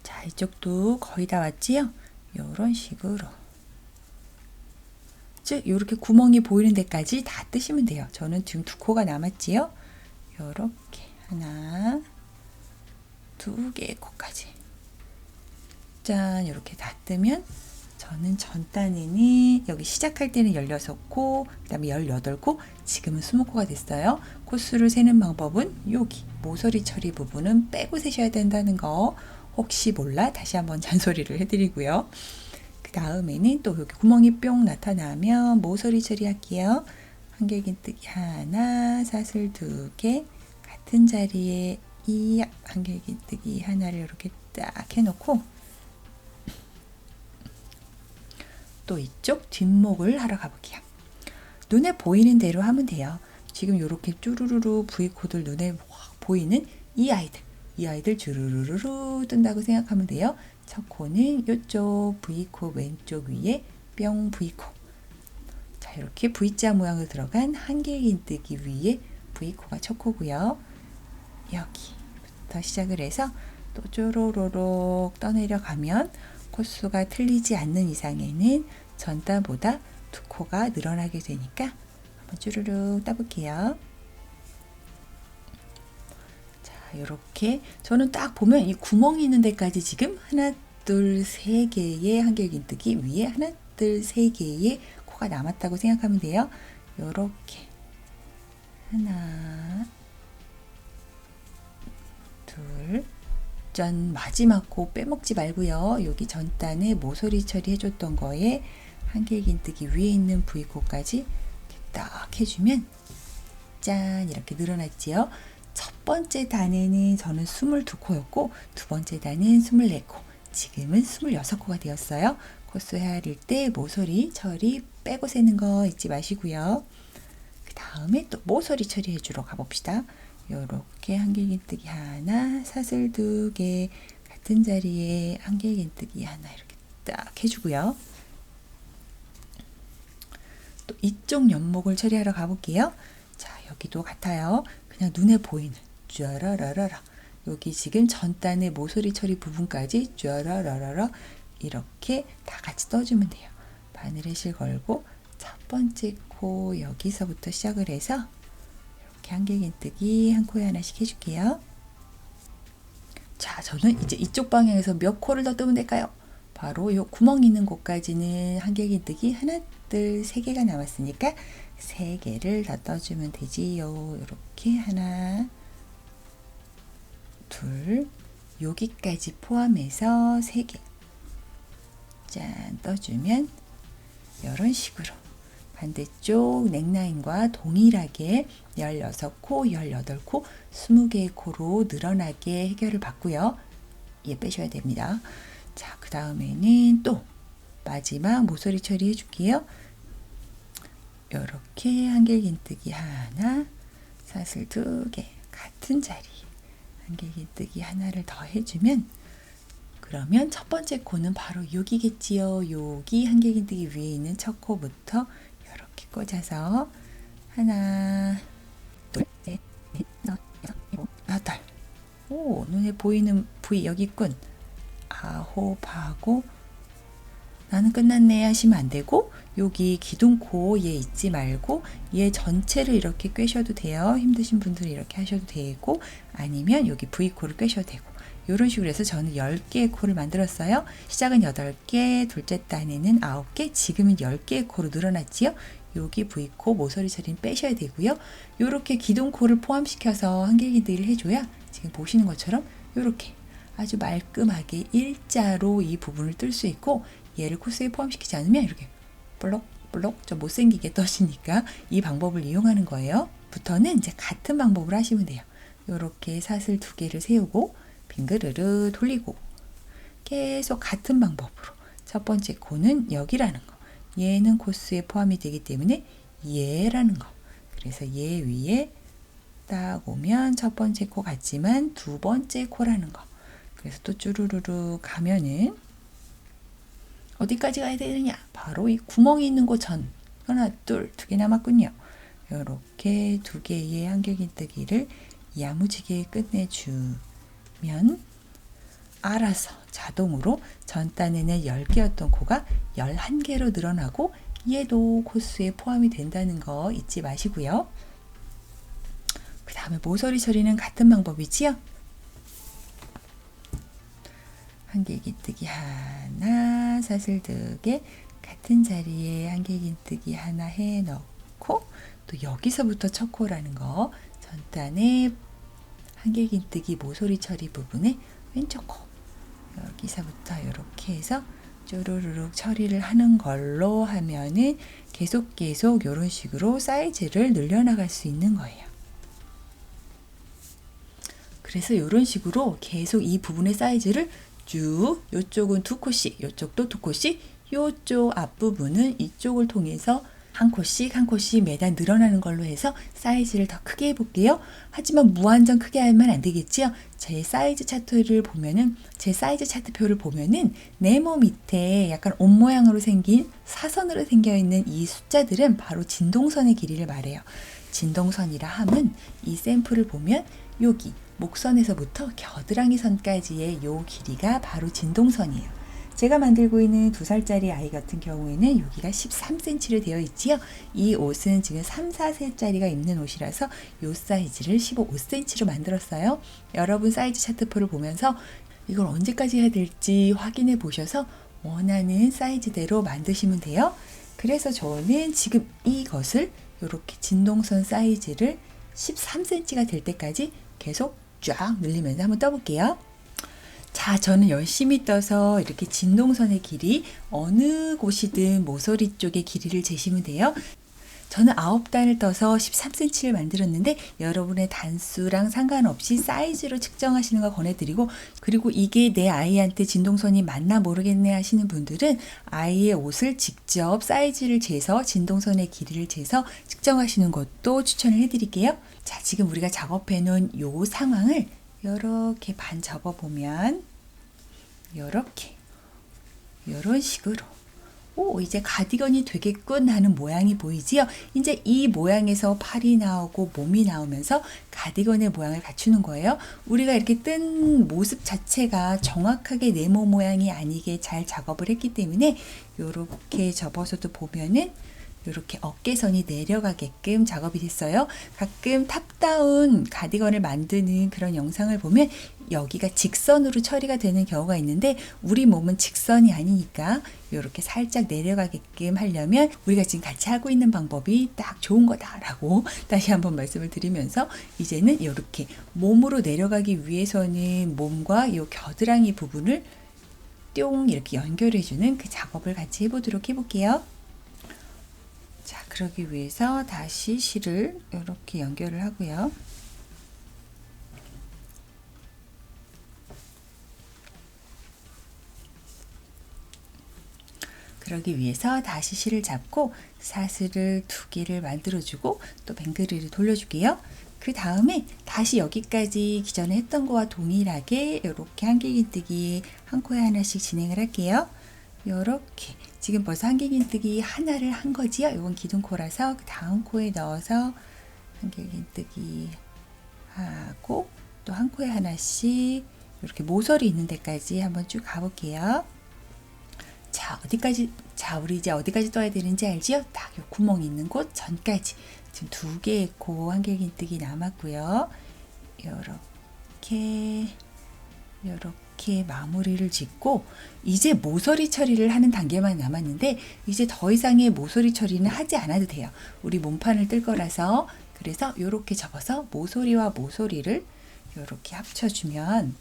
자, 이쪽도 거의 다 왔지요? 이런 식으로 즉 이렇게 구멍이 보이는 데까지 다 뜨시면 돼요. 저는 지금 2코가 남았지요? 이렇게 하나, 2개의 코까지 짠 이렇게 다 뜨면 저는 전단에는 여기 시작할 때는 16코, 그 다음에 18코, 지금은 20코가 됐어요. 코수를 세는 방법은 여기 모서리 처리 부분은 빼고 세셔야 된다는 거 혹시 몰라 다시 한번 잔소리를 해드리고요. 그 다음에는 또 여기 구멍이 뿅 나타나면 모서리 처리할게요. 한길긴뜨기 하나, 사슬 2개, 같은 자리에 이 한길긴뜨기 하나를 이렇게 딱 해놓고 또 이쪽 뒷목을 하러 가볼게요. 눈에 보이는 대로 하면 돼요. 지금 이렇게 쭈루루루 V코들 눈에 보이는 이 아이들 주르르르 뜬다고 생각하면 돼요. 첫 코는 이쪽 V코 왼쪽 위에 뿅 V코. 자, 이렇게 V자 모양으로 들어간 한길긴뜨기 위에 V코가 첫 코고요. 여기부터 시작을 해서 또 쪼로로록 떠내려가면 코수가 틀리지 않는 이상에는 전단보다 2코가 늘어나게 되니까 한번 쭈르륵 따볼게요. 자, 이렇게 저는 딱 보면 이 구멍이 있는 데까지 지금 하나, 둘, 세 개의 한길긴뜨기 위에 하나, 둘, 세 개의 코가 남았다고 생각하면 돼요. 이렇게 하나, 둘, 짠 마지막 코 빼먹지 말고요. 여기 전단에 모서리 처리해줬던 거에 한길긴뜨기 위에 있는 V코까지 딱 해주면 짠 이렇게 늘어났지요. 첫 번째 단에는 저는 22코였고 두 번째 단은 24코, 지금은 26코가 되었어요. 코수 헤아릴 때 모서리 처리 빼고 세는 거 잊지 마시고요. 그 다음에 또 모서리 처리해 주러 가봅시다. 요렇게 한길긴뜨기 하나, 사슬 2개, 같은 자리에 한길긴뜨기 하나 이렇게 딱 해주고요. 또 이쪽 연목을 처리하러 가볼게요. 자, 여기도 같아요. 그냥 눈에 보이는 쭈라라라라. 여기 지금 전단의 모서리 처리 부분까지 쭈라라라라 이렇게 다 같이 떠주면 돼요. 바늘에 실 걸고 첫 번째 코 여기서부터 시작을 해서 이렇게 한길긴뜨기 한 코에 하나씩 해줄게요. 자, 저는 이제 이쪽 방향에서 몇 코를 더 뜨면 될까요? 바로 요 구멍 있는 곳까지는 한길긴뜨기 하나, 둘, 세 개가 남았으니까 세 개를 더 떠주면 되지요. 이렇게 하나, 둘, 여기까지 포함해서 세 개. 짠, 떠주면 이런 식으로 반대쪽 넥라인과 동일하게 16코, 18코, 20개의 코로 늘어나게 해결을 받고요. 얘 빼셔야 됩니다. 자, 그 다음에는 또 마지막 모서리 처리 해줄게요. 이렇게 한길긴뜨기 하나, 사슬 2개 같은 자리 한길긴뜨기 하나를 더 해주면 그러면 첫 번째 코는 바로 여기겠지요. 여기 한길긴뜨기 위에 있는 첫 코부터 이렇게 꽂아서 하나, 둘, 셋, 넷, 다섯, 여섯, 일곱, 여덟. 오, 눈에 보이는 부위 여기 있군. 아홉 하고 나는 끝났네 하시면 안 되고 여기 기둥코 얘 잊지 말고 얘 전체를 이렇게 꿰셔도 돼요. 힘드신 분들은 이렇게 하셔도 되고 아니면 여기 V코를 꿰셔도 되고 이런 식으로 해서 저는 10개의 코를 만들었어요. 시작은 8개, 둘째 단에는 9개, 지금은 10개의 코로 늘어났지요. 여기 V코 모서리 처리는 빼셔야 되고요. 이렇게 기둥코를 포함시켜서 한길긴뜨기를 해줘야 지금 보시는 것처럼 이렇게 아주 말끔하게 일자로 이 부분을 뜰 수 있고 얘를 코스에 포함시키지 않으면 이렇게 볼록볼록 좀 못생기게 떠지니까 이 방법을 이용하는 거예요. 부터는 이제 같은 방법으로 하시면 돼요. 이렇게 사슬 2개를 세우고 빙그르르 돌리고 계속 같은 방법으로 첫 번째 코는 여기라는 거. 얘는 코스에 포함이 되기 때문에 얘라는 거. 그래서 얘 위에 딱 오면 첫 번째 코 같지만 두 번째 코라는 거. 그래서 또 쭈루루루 가면은 어디까지 가야 되느냐? 바로 이 구멍이 있는 곳 전. 하나, 둘, 2개 남았군요. 이렇게 2개의 한길긴뜨기를 야무지게 끝내주면 알아서 자동으로 전단에는 10개였던 코가 11개로 늘어나고 얘도 코스에 포함이 된다는 거 잊지 마시고요. 그 다음에 모서리 처리는 같은 방법이지요. 한길긴뜨기 하나, 사슬 2개 같은 자리에 한길긴뜨기 하나 해놓고 또 여기서부터 첫 코라는 거 전단에 한길긴뜨기 모서리 처리 부분에 왼쪽 코 여기서부터 이렇게 해서 쪼르르륵 처리를 하는 걸로 하면은 계속 이런 식으로 사이즈를 늘려나갈 수 있는 거예요. 그래서 이런 식으로 계속 이 부분의 사이즈를 쭉 이쪽은 2코씩, 이쪽도 2코씩, 이쪽 앞부분은 이쪽을 통해서 한 코씩 매달 늘어나는 걸로 해서 사이즈를 더 크게 해볼게요. 하지만 무한정 크게 하면 안 되겠지요. 제 사이즈 차트를 보면은 제 사이즈 차트표를 보면은 네모 밑에 약간 옷 모양으로 생긴 사선으로 생겨 있는 이 숫자들은 바로 진동선의 길이를 말해요. 진동선이라 함은 이 샘플을 보면 여기 목선에서부터 겨드랑이 선까지의 요 길이가 바로 진동선이에요. 제가 만들고 있는 2살짜리 아이 같은 경우에는 여기가 13cm로 되어 있지요. 이 옷은 지금 3, 4세짜리가 입는 옷이라서 이 사이즈를 15cm로 만들었어요. 여러분 사이즈 차트표를 보면서 이걸 언제까지 해야 될지 확인해 보셔서 원하는 사이즈대로 만드시면 돼요. 그래서 저는 지금 이것을 이렇게 진동선 사이즈를 13cm가 될 때까지 계속 쫙 늘리면서 한번 떠볼게요. 자, 저는 열심히 떠서 이렇게 진동선의 길이 어느 곳이든 모서리 쪽의 길이를 재시면 돼요. 저는 9단을 떠서 13cm를 만들었는데 여러분의 단수랑 상관없이 사이즈로 측정하시는 거 권해드리고 그리고 이게 내 아이한테 진동선이 맞나 모르겠네 하시는 분들은 아이의 옷을 직접 사이즈를 재서 진동선의 길이를 재서 측정하시는 것도 추천을 해드릴게요. 자, 지금 우리가 작업해 놓은 요 상황을 이렇게 반 접어보면 이렇게 이런 식으로 오, 이제 가디건이 되겠군 하는 모양이 보이지요? 이제 이 모양에서 팔이 나오고 몸이 나오면서 가디건의 모양을 갖추는 거예요. 우리가 이렇게 뜬 모습 자체가 정확하게 네모 모양이 아니게 잘 작업을 했기 때문에 이렇게 접어서도 보면은 이렇게 어깨선이 내려가게끔 작업이 됐어요. 가끔 탑다운 가디건을 만드는 그런 영상을 보면 여기가 직선으로 처리가 되는 경우가 있는데 우리 몸은 직선이 아니니까 이렇게 살짝 내려가게끔 하려면 우리가 지금 같이 하고 있는 방법이 딱 좋은 거다라고 다시 한번 말씀을 드리면서 이제는 이렇게 몸으로 내려가기 위해서는 몸과 이 겨드랑이 부분을 뿅 이렇게 연결해주는 그 작업을 같이 해보도록 해볼게요. 자, 그러기 위해서 다시 실을 이렇게 연결을 하고요. 그러기 위해서 다시 실을 잡고 사슬을 2개를 만들어주고 또 뱅그리를 돌려줄게요. 그 다음에 다시 여기까지 기존에 했던 거와 동일하게 이렇게 한길긴뜨기 한 코에 하나씩 진행을 할게요. 이렇게 지금 벌써 한길긴뜨기 하나를 한 거지요. 이건 기둥코라서 그 다음 코에 넣어서 한길긴뜨기 하고 또 한 코에 하나씩 이렇게 모서리 있는 데까지 한번 쭉 가볼게요. 자, 우리 이제 어디까지 떠야 되는지 알지요? 딱 요 구멍 있는 곳 전까지. 지금 2개의 코 한길긴뜨기 남았고요. 요렇게 마무리를 짓고 이제 모서리 처리를 하는 단계만 남았는데 이제 더 이상의 모서리 처리는 하지 않아도 돼요. 우리 몸판을 뜰 거라서. 그래서 요렇게 접어서 모서리와 모서리를 요렇게 합쳐주면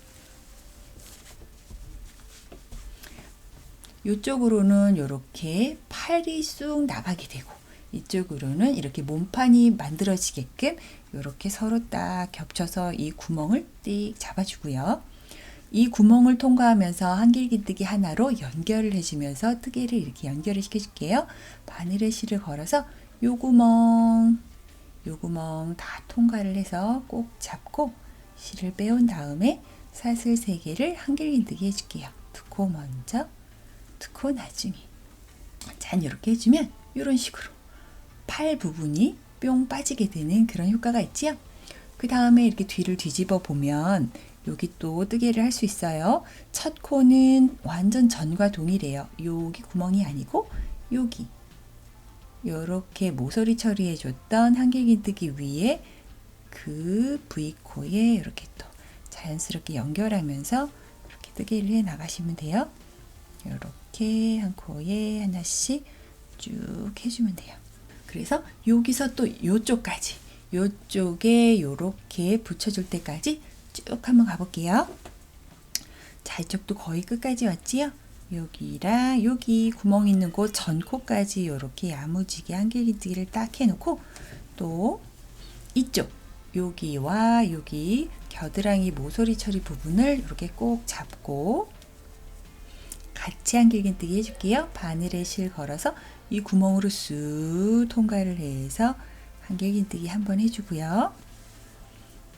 이쪽으로는 이렇게 팔이 쑥 나가게 되고 이쪽으로는 이렇게 몸판이 만들어지게끔 이렇게 서로 딱 겹쳐서 이 구멍을 띡 잡아주고요. 이 구멍을 통과하면서 한길긴뜨기 하나로 연결을 해주면서 뜨개를 이렇게 연결을 시켜줄게요. 바늘에 실을 걸어서 요 구멍 다 통과를 해서 꼭 잡고 실을 빼온 다음에 사슬 3개를 한길긴뜨기 해줄게요. 2코 먼저, 2코 나중에. 자, 이렇게 해주면 이런 식으로 팔 부분이 뿅 빠지게 되는 그런 효과가 있지요. 그 다음에 이렇게 뒤를 뒤집어 보면 여기 또 뜨개를 할 수 있어요. 첫 코는 완전 전과 동일해요. 여기 구멍이 아니고 여기 이렇게 모서리 처리해 줬던 한길긴뜨기 위에 그 V코에 이렇게 또 자연스럽게 연결하면서 이렇게 뜨개를 해 나가시면 돼요. 이렇게 한 코에 하나씩 쭉 해주면 돼요. 그래서 여기서 또 이쪽까지 이쪽에 이렇게 붙여줄 때까지 쭉 한번 가볼게요. 자, 이쪽도 거의 끝까지 왔지요? 여기랑 여기 구멍 있는 곳 전코까지 이렇게 야무지게 한길긴뜨기를 딱 해놓고 또 이쪽 여기와 여기 겨드랑이 모서리 처리 부분을 이렇게 꼭 잡고 같이 한길긴뜨기 해줄게요. 바늘에 실 걸어서 이 구멍으로 쑥 통과를 해서 한길긴뜨기 한번 해주고요.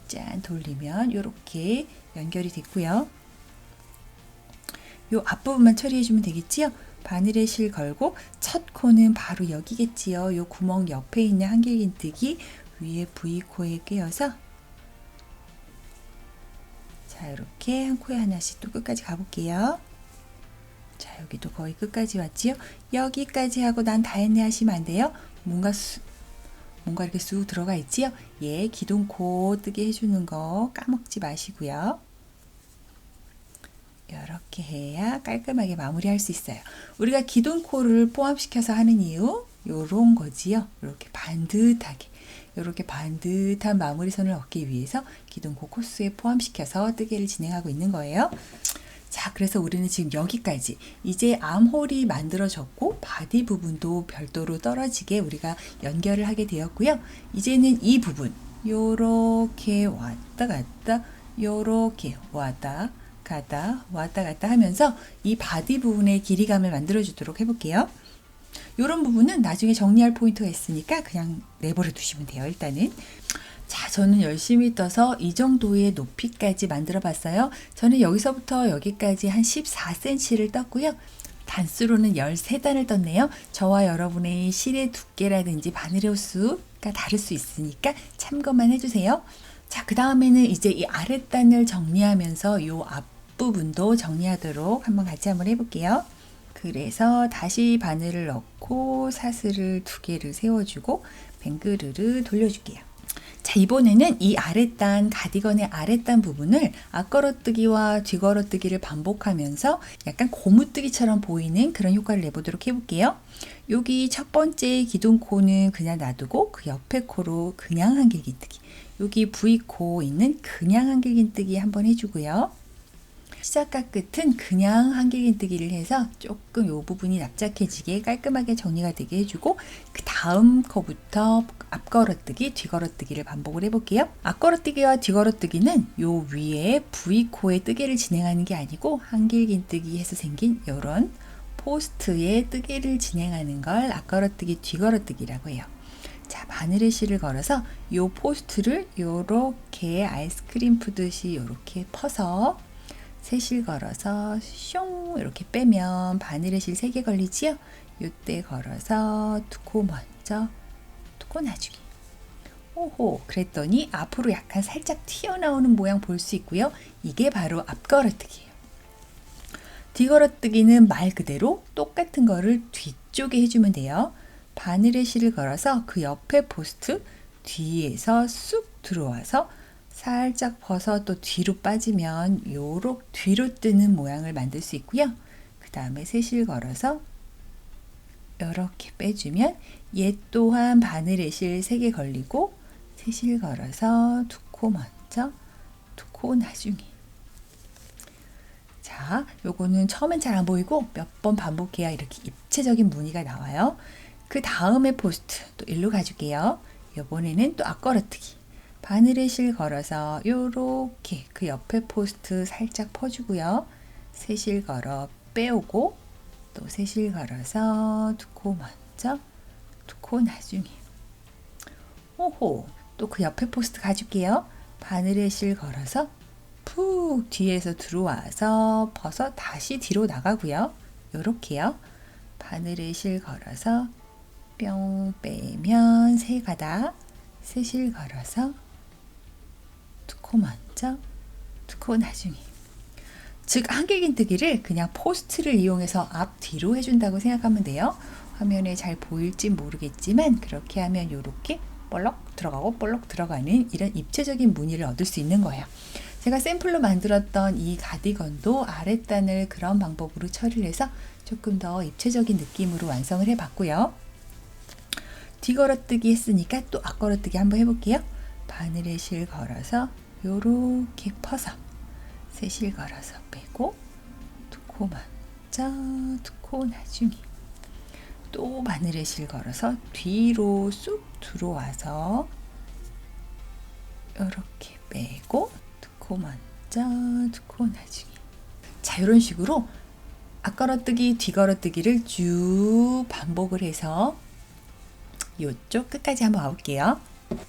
짠 돌리면 이렇게 연결이 됐고요. 요 앞부분만 처리해주면 되겠지요. 바늘에 실 걸고 첫 코는 바로 여기겠지요. 요 구멍 옆에 있는 한길긴뜨기 위에 V코에 끼워서 자, 이렇게 한 코에 하나씩 또 끝까지 가볼게요. 자, 여기도 거의 끝까지 왔지요. 여기까지 하고 난 다 했네 하시면 안 돼요. 뭔가 이렇게 쑥 들어가 있지요. 예, 기둥코 뜨게 해주는 거 까먹지 마시고요. 이렇게 해야 깔끔하게 마무리할 수 있어요. 우리가 기둥코를 포함시켜서 하는 이유 요런 거지요. 이렇게 반듯하게 이렇게 반듯한 마무리선을 얻기 위해서 기둥코 코스에 포함시켜서 뜨개를 진행하고 있는 거예요. 자, 그래서 우리는 지금 여기까지 이제 암홀이 만들어졌고 바디 부분도 별도로 떨어지게 우리가 연결을 하게 되었고요. 이제는 이 부분 요렇게 왔다 갔다 요렇게 왔다 갔다 하면서 이 바디 부분의 길이감을 만들어 주도록 해볼게요. 이런 부분은 나중에 정리할 포인트가 있으니까 그냥 내버려 두시면 돼요. 일단은 자, 저는 열심히 떠서 이 정도의 높이까지 만들어 봤어요. 저는 여기서부터 여기까지 한 14cm를 떴고요. 단수로는 13단을 떴네요. 저와 여러분의 실의 두께라든지 바늘의 호수가 다를 수 있으니까 참고만 해주세요. 자, 그 다음에는 이제 이 아랫단을 정리하면서 이 앞부분도 정리하도록 한번 해볼게요. 그래서 다시 바늘을 넣고 사슬을 2개를 세워주고 뱅그르르 돌려줄게요. 자, 이번에는 이 아랫단, 가디건의 아랫단 부분을 앞걸어뜨기와 뒤걸어뜨기를 반복하면서 약간 고무뜨기처럼 보이는 그런 효과를 내보도록 해볼게요. 여기 첫 번째 기둥코는 그냥 놔두고 그 옆에 코로 그냥 한길기뜨기, 여기 V코 있는 그냥 한길기뜨기 한번 해주고요. 시작과 끝은 그냥 한길기뜨기를 해서 조금 이 부분이 납작해지게 깔끔하게 정리가 되게 해주고, 그 다음 코부터 앞걸어뜨기, 뒤걸어뜨기를 반복을 해볼게요. 앞걸어뜨기와 뒤걸어뜨기는 요 위에 V코의 뜨개를 진행하는 게 아니고 한길기뜨기 해서 생긴 이런 포스트에 뜨개를 진행하는 걸 앞걸어뜨기, 뒤걸어뜨기라고 해요. 자, 바늘에 실을 걸어서 이 포스트를 이렇게 아이스크림 푸듯이 이렇게 퍼서 세실 걸어서 숑 이렇게 빼면 바늘에 실 3개 걸리지요? 이때 걸어서 2코 먼저, 2코 나중에. 오호, 그랬더니 앞으로 약간 살짝 튀어나오는 모양 볼 수 있고요. 이게 바로 앞걸어뜨기예요. 뒤걸어뜨기는 말 그대로 똑같은 거를 뒤쪽에 해주면 돼요. 바늘에 실을 걸어서 그 옆에 포스트 뒤에서 쑥 들어와서 살짝 퍼서 또 뒤로 빠지면 요렇게 뒤로 뜨는 모양을 만들 수 있고요. 그 다음에 세실 걸어서 이렇게 빼주면 얘 또한 바늘에 실 3개 걸리고 세실 걸어서 2코 먼저, 2코 나중에. 자, 요거는 처음엔 잘 안 보이고 몇 번 반복해야 이렇게 입체적인 무늬가 나와요. 그 다음에 포스트 또 일로 가줄게요. 이번에는 또 앞걸어뜨기. 바늘에 실 걸어서 요렇게 그 옆에 포스트 살짝 퍼주고요. 세실 걸어 빼오고 또 세실 걸어서 2코 먼저, 2코 나중에. 오호, 또 그 옆에 포스트 가줄게요. 바늘에 실 걸어서 푹 뒤에서 들어와서 퍼서 다시 뒤로 나가고요. 요렇게요. 바늘에 실 걸어서 뿅 빼면 3가닥, 세실 걸어서 2코 먼저, 2코 나중에. 즉 한길긴뜨기를 그냥 포스트를 이용해서 앞뒤로 해준다고 생각하면 돼요. 화면에 잘 보일지 모르겠지만 그렇게 하면 이렇게 볼록 들어가고 볼록 들어가는 이런 입체적인 무늬를 얻을 수 있는 거예요. 제가 샘플로 만들었던 이 가디건도 아랫단을 그런 방법으로 처리를 해서 조금 더 입체적인 느낌으로 완성을 해봤고요. 뒤걸어뜨기 했으니까 또 앞걸어뜨기 한번 해볼게요. 바늘에 실 걸어서 요렇게 퍼서 세실 걸어서 빼고 2코 먼저, 2코 나중에. 또 바늘에 실 걸어서 뒤로 쑥 들어와서 이렇게 빼고 2코 먼저, 2코 나중에. 자, 이런 식으로 앞걸어뜨기, 뒤걸어뜨기를 쭉 반복을 해서 이쪽 끝까지 한번 와볼게요.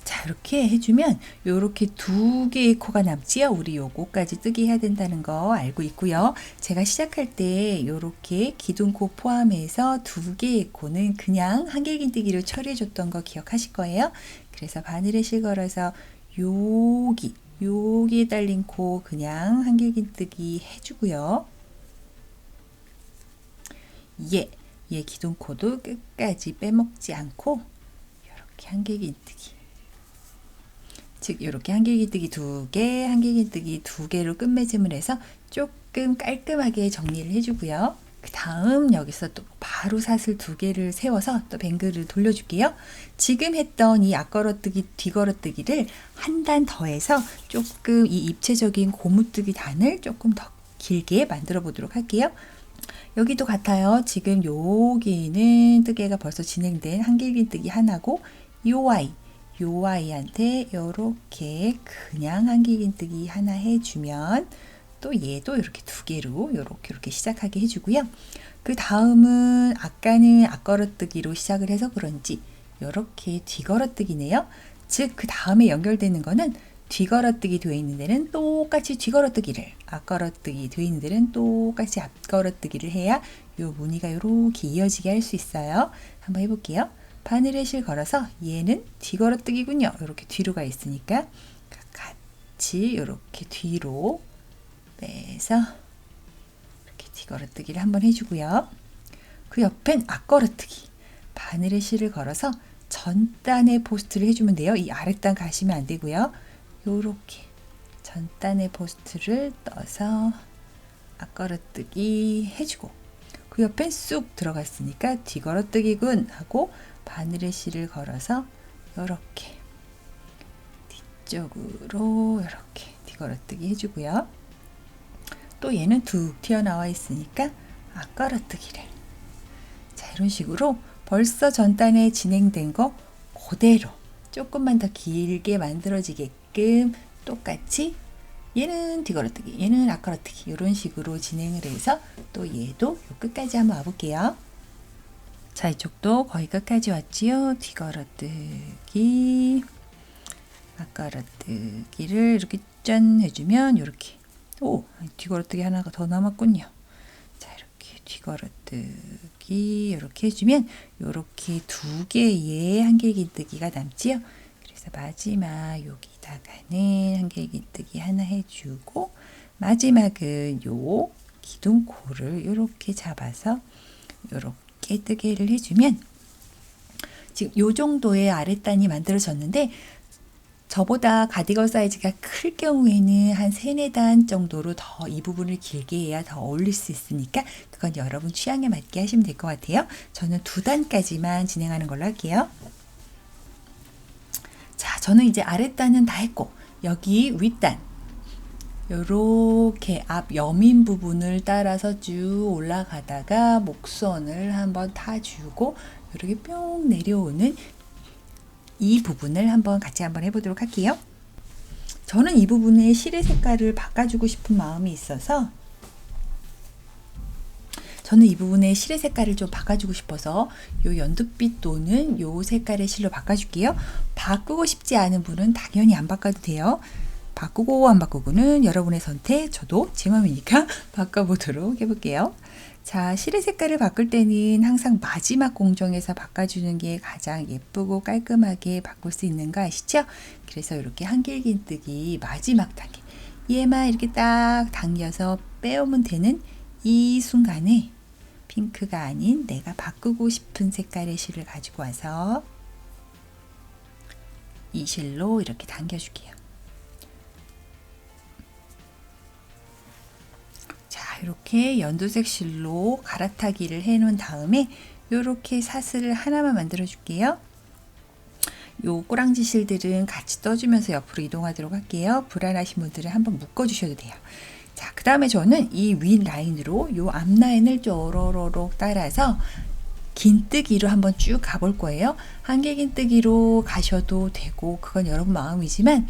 자, 이렇게 해주면 이렇게 2개의 코가 남지요. 우리 요거까지 뜨게 해야 된다는 거 알고 있고요. 제가 시작할 때 이렇게 기둥코 포함해서 2개의 코는 그냥 한길긴뜨기로 처리해 줬던 거 기억하실 거예요. 그래서 바늘에 실 걸어서 여기에 달린 코 그냥 한길긴뜨기 해주고요. 얘 기둥코도 끝까지 빼먹지 않고 이렇게 한길긴뜨기. 즉 이렇게 한길긴뜨기 2개, 한길긴뜨기 2개로 끝맺음을 해서 조금 깔끔하게 정리를 해주고요. 그 다음 여기서 또 바로 사슬 2개를 세워서 또 뱅글을 돌려줄게요. 지금 했던 이 앞걸어뜨기, 뒤걸어뜨기를 한 단 더해서 조금 이 입체적인 고무뜨기 단을 조금 더 길게 만들어 보도록 할게요. 여기도 같아요. 지금 여기는 뜨개가 벌써 진행된 한길긴뜨기 하나고 요 아이한테 이렇게 그냥 한길긴뜨기 하나 해주면 또 얘도 이렇게 2개로 이렇게 시작하게 해주고요. 그 다음은 아까는 앞걸어뜨기로 시작을 해서 그런지 이렇게 뒤걸어뜨기네요. 즉 그 다음에 연결되는 거는 뒤걸어뜨기 되어 있는 데는 똑같이 뒤걸어뜨기를, 앞걸어뜨기 되어 있는 데는 똑같이 앞걸어뜨기를 해야 요 무늬가 이렇게 이어지게 할 수 있어요. 한번 해볼게요. 바늘에 실 걸어서 얘는 뒤걸어뜨기군요. 이렇게 뒤로 가 있으니까 같이 이렇게 뒤로 빼서 이렇게 뒤걸어뜨기를 한번 해주고요. 그 옆엔 앞걸어뜨기. 바늘에 실을 걸어서 전단의 포스트를 해주면 돼요. 이 아랫단 가시면 안 되고요. 요렇게 전단의 포스트를 떠서 앞걸어뜨기 해주고 그 옆에 쑥 들어갔으니까 뒤걸어뜨기군 하고 바늘에 실을 걸어서 요렇게 뒤쪽으로 이렇게 뒤걸어뜨기 해주고요. 또 얘는 툭 튀어나와 있으니까 앞걸어뜨기를. 자, 이런 식으로 벌써 전단에 진행된 거 그대로 조금만 더 길게 만들어지게끔 똑같이 얘는 뒤걸어뜨기, 얘는 앞걸어뜨기 이런 식으로 진행을 해서 또 얘도 요 끝까지 한번 와볼게요. 자, 이쪽도 거의 끝까지 왔지요. 뒤걸어뜨기, 앞걸어뜨기를 이렇게 짠 해주면 이렇게 뒤걸어뜨기 하나가 더 남았군요. 자, 이렇게 뒤걸어뜨기 이렇게 해주면 이렇게 두 개의 한길긴뜨기가 남지요. 그래서 마지막 여기다가는 한길긴뜨기 하나 해주고 마지막은 요 기둥코를 이렇게 잡아서 이렇게 뜨개를 해주면 지금 요 정도의 아랫단이 만들어졌는데 저보다 가디건 사이즈가 클 경우에는 한 3, 4단 정도로 더 이 부분을 길게 해야 더 어울릴 수 있으니까 그건 여러분 취향에 맞게 하시면 될 것 같아요. 저는 2단까지만 진행하는 걸로 할게요. 자, 저는 이제 아랫단은 다 했고 여기 윗단 요렇게 앞 여민 부분을 따라서 쭉 올라가다가 목선을 한번 타주고 이렇게 뿅 내려오는 이 부분을 같이 한번 해보도록 할게요. 저는 이 부분에 실의 색깔을 바꿔주고 싶은 마음이 있어서 저는 이 부분에 실의 색깔을 좀 바꿔주고 싶어서 요 연두빛 또는 요 색깔의 실로 바꿔줄게요. 바꾸고 싶지 않은 분은 당연히 안 바꿔도 돼요. 바꾸고 안 바꾸고는 여러분의 선택, 저도 제 맘이니까 바꿔보도록 해볼게요. 자, 실의 색깔을 바꿀 때는 항상 마지막 공정에서 바꿔주는 게 가장 예쁘고 깔끔하게 바꿀 수 있는 거 아시죠? 그래서 이렇게 한길긴뜨기 마지막 단계 얘만 이렇게 딱 당겨서 빼오면 되는 이 순간에 핑크가 아닌 내가 바꾸고 싶은 색깔의 실을 가지고 와서 이 실로 이렇게 당겨줄게요. 자, 이렇게 연두색 실로 갈아타기를 해 놓은 다음에 이렇게 사슬을 하나만 만들어 줄게요. 요 꼬랑지 실들은 같이 떠주면서 옆으로 이동하도록 할게요. 불안하신 분들은 한번 묶어 주셔도 돼요. 자, 그 다음에 저는 이 윗 라인으로 요 앞 라인을 쪼로로록 따라서 긴뜨기로 한번 쭉 가볼 거예요. 한길긴뜨기로 가셔도 되고 그건 여러분 마음이지만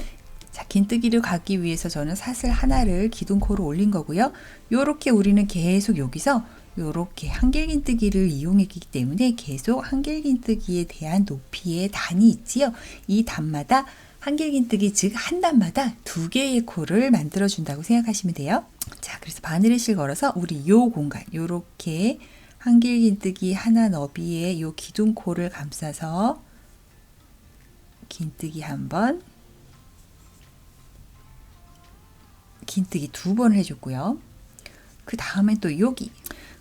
자, 긴뜨기로 가기 위해서 저는 사슬 하나를 기둥코로 올린 거고요. 요렇게 우리는 계속 여기서 요렇게 한길긴뜨기를 이용했기 때문에 계속 한길긴뜨기에 대한 높이의 단이 있지요. 이 단마다 한길긴뜨기 즉 한 단마다 2개의 코를 만들어 준다고 생각하시면 돼요. 자, 그래서 바늘에 실 걸어서 우리 요 공간 요렇게 한길긴뜨기 하나 너비에 요 기둥코를 감싸서 긴뜨기 한번, 긴뜨기 2번을 해줬고요. 그 다음에 또 여기,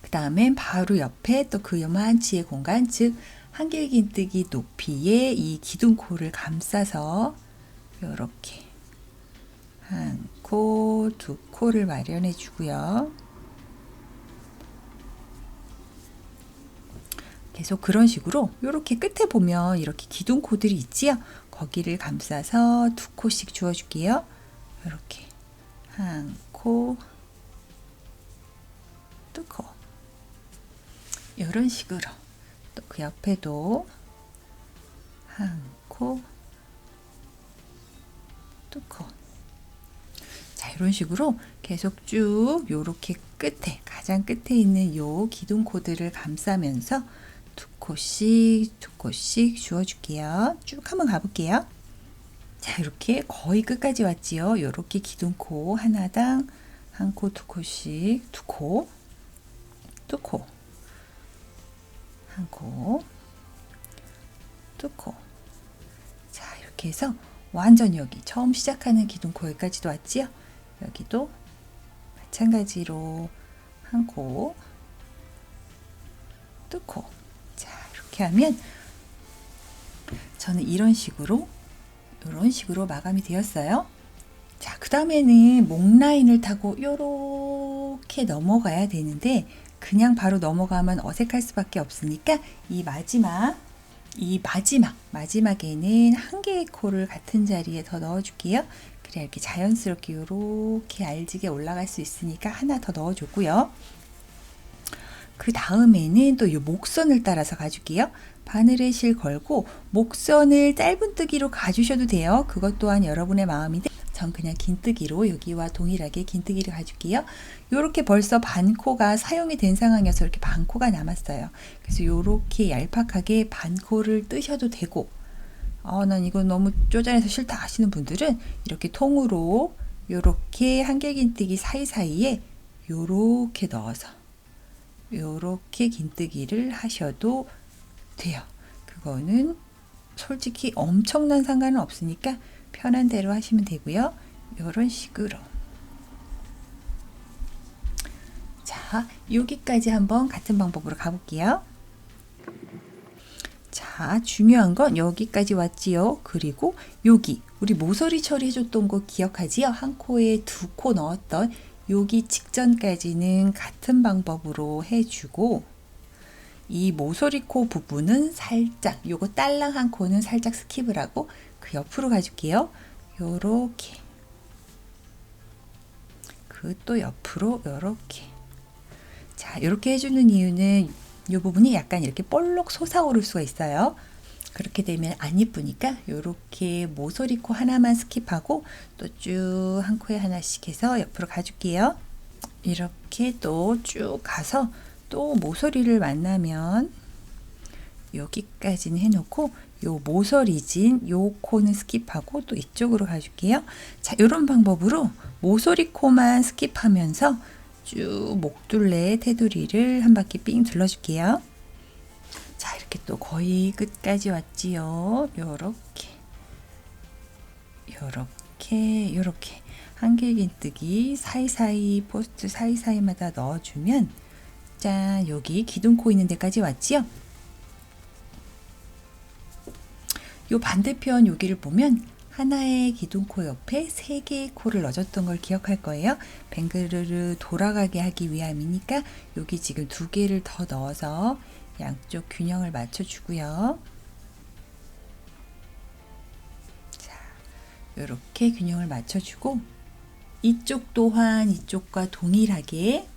그 다음엔 바로 옆에 또 그 요만치의 공간, 즉 한길긴뜨기 높이에 이 기둥코를 감싸서 이렇게 한 코, 2코를 마련해 주고요. 계속 그런 식으로 이렇게 끝에 보면 이렇게 기둥코들이 있지요. 거기를 감싸서 2코씩 주어줄게요. 이렇게 한 코, 2코 이런 식으로 또 그 옆에도 한 코, 2코. 자, 이런 식으로 계속 쭉 요렇게 끝에 가장 끝에 있는 요 기둥코들을 감싸면서 2코씩 2코씩 주어줄게요. 쭉 한번 가볼게요. 자, 이렇게 거의 끝까지 왔지요. 요렇게 기둥코 하나당 한 코, 2코씩 2코, 2코 한 코, 두 코. 자, 이렇게 해서 완전히 여기 처음 시작하는 기둥코 여기까지도 왔지요? 여기도 마찬가지로 한 코, 두 코. 자, 이렇게 하면 저는 이런 식으로 마감이 되었어요. 자, 그 다음에는 목 라인을 타고 요렇게 넘어가야 되는데 그냥 바로 넘어가면 어색할 수밖에 없으니까 이 마지막에는 한 개의 코를 같은 자리에 더 넣어줄게요. 그래야 이렇게 자연스럽게 요렇게 알지게 올라갈 수 있으니까 하나 더 넣어줬고요. 그 다음에는 또 이 목선을 따라서 가줄게요. 바늘에 실 걸고 목선을 짧은뜨기로 가주셔도 돼요. 그것 또한 여러분의 마음인데 전 그냥 긴뜨기로 여기와 동일하게 긴뜨기를 가줄게요. 이렇게 벌써 반코가 사용이 된 상황이어서 이렇게 반코가 남았어요. 그래서 이렇게 얄팍하게 반코를 뜨셔도 되고 난 이거 너무 쪼잔해서 싫다 하시는 분들은 이렇게 통으로 이렇게 한길긴뜨기 사이사이에 이렇게 넣어서 이렇게 긴뜨기를 하셔도 돼요. 그거는 솔직히 엄청난 상관은 없으니까 편한 대로 하시면 되고요. 이런 식으로. 자, 여기까지 한번 같은 방법으로 가볼게요. 자, 중요한 건 여기까지 왔지요. 그리고 여기 우리 모서리 처리해줬던 거 기억하지요? 한 코에 두 코 넣었던 여기 직전까지는 같은 방법으로 해주고 이 모서리 코 부분은 살짝 요거 딸랑 한 코는 살짝 스킵을 하고 그 옆으로 가줄게요. 요렇게 그 또 옆으로 요렇게. 자, 요렇게 해주는 이유는 이 부분이 약간 이렇게 볼록 솟아오를 수가 있어요. 그렇게 되면 안 이쁘니까 요렇게 모서리 코 하나만 스킵하고 또 쭉 한 코에 하나씩 해서 옆으로 가줄게요. 이렇게 또 쭉 가서 또 모서리를 만나면 여기까지는 해놓고 요 모서리진 요 코는 스킵하고 또 이쪽으로 가줄게요. 자, 이런 방법으로 모서리 코만 스킵하면서 쭉 목둘레 테두리를 한 바퀴 삥 둘러줄게요. 자, 이렇게 또 거의 끝까지 왔지요. 요렇게 한길긴뜨기 사이사이 포스트 사이사이마다 넣어주면 짠, 여기 기둥코 있는 데까지 왔지요. 요 반대편 여기를 보면 하나의 기둥코 옆에 세 개의 코를 넣어줬던 걸 기억할 거예요. 뱅그르르 돌아가게 하기 위함이니까 여기 지금 두 개를 더 넣어서 양쪽 균형을 맞춰주고요. 자, 이렇게 균형을 맞춰주고 이쪽 또한 이쪽과 동일하게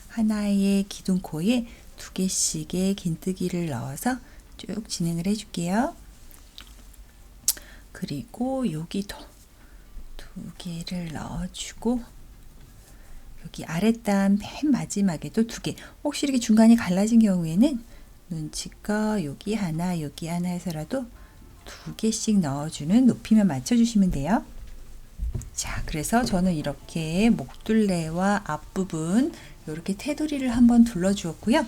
하나의 기둥코에 두 개씩의 긴뜨기를 넣어서 쭉 진행을 해줄게요. 그리고 여기도 두 개를 넣어주고 여기 아랫단 맨 마지막에도 두 개. 혹시 이렇게 중간이 갈라진 경우에는 눈치껏 여기 하나 해서라도 두 개씩 넣어주는 높이만 맞춰주시면 돼요. 자, 그래서 저는 이렇게 목둘레와 앞부분 이렇게 테두리를 한번 둘러주었고요.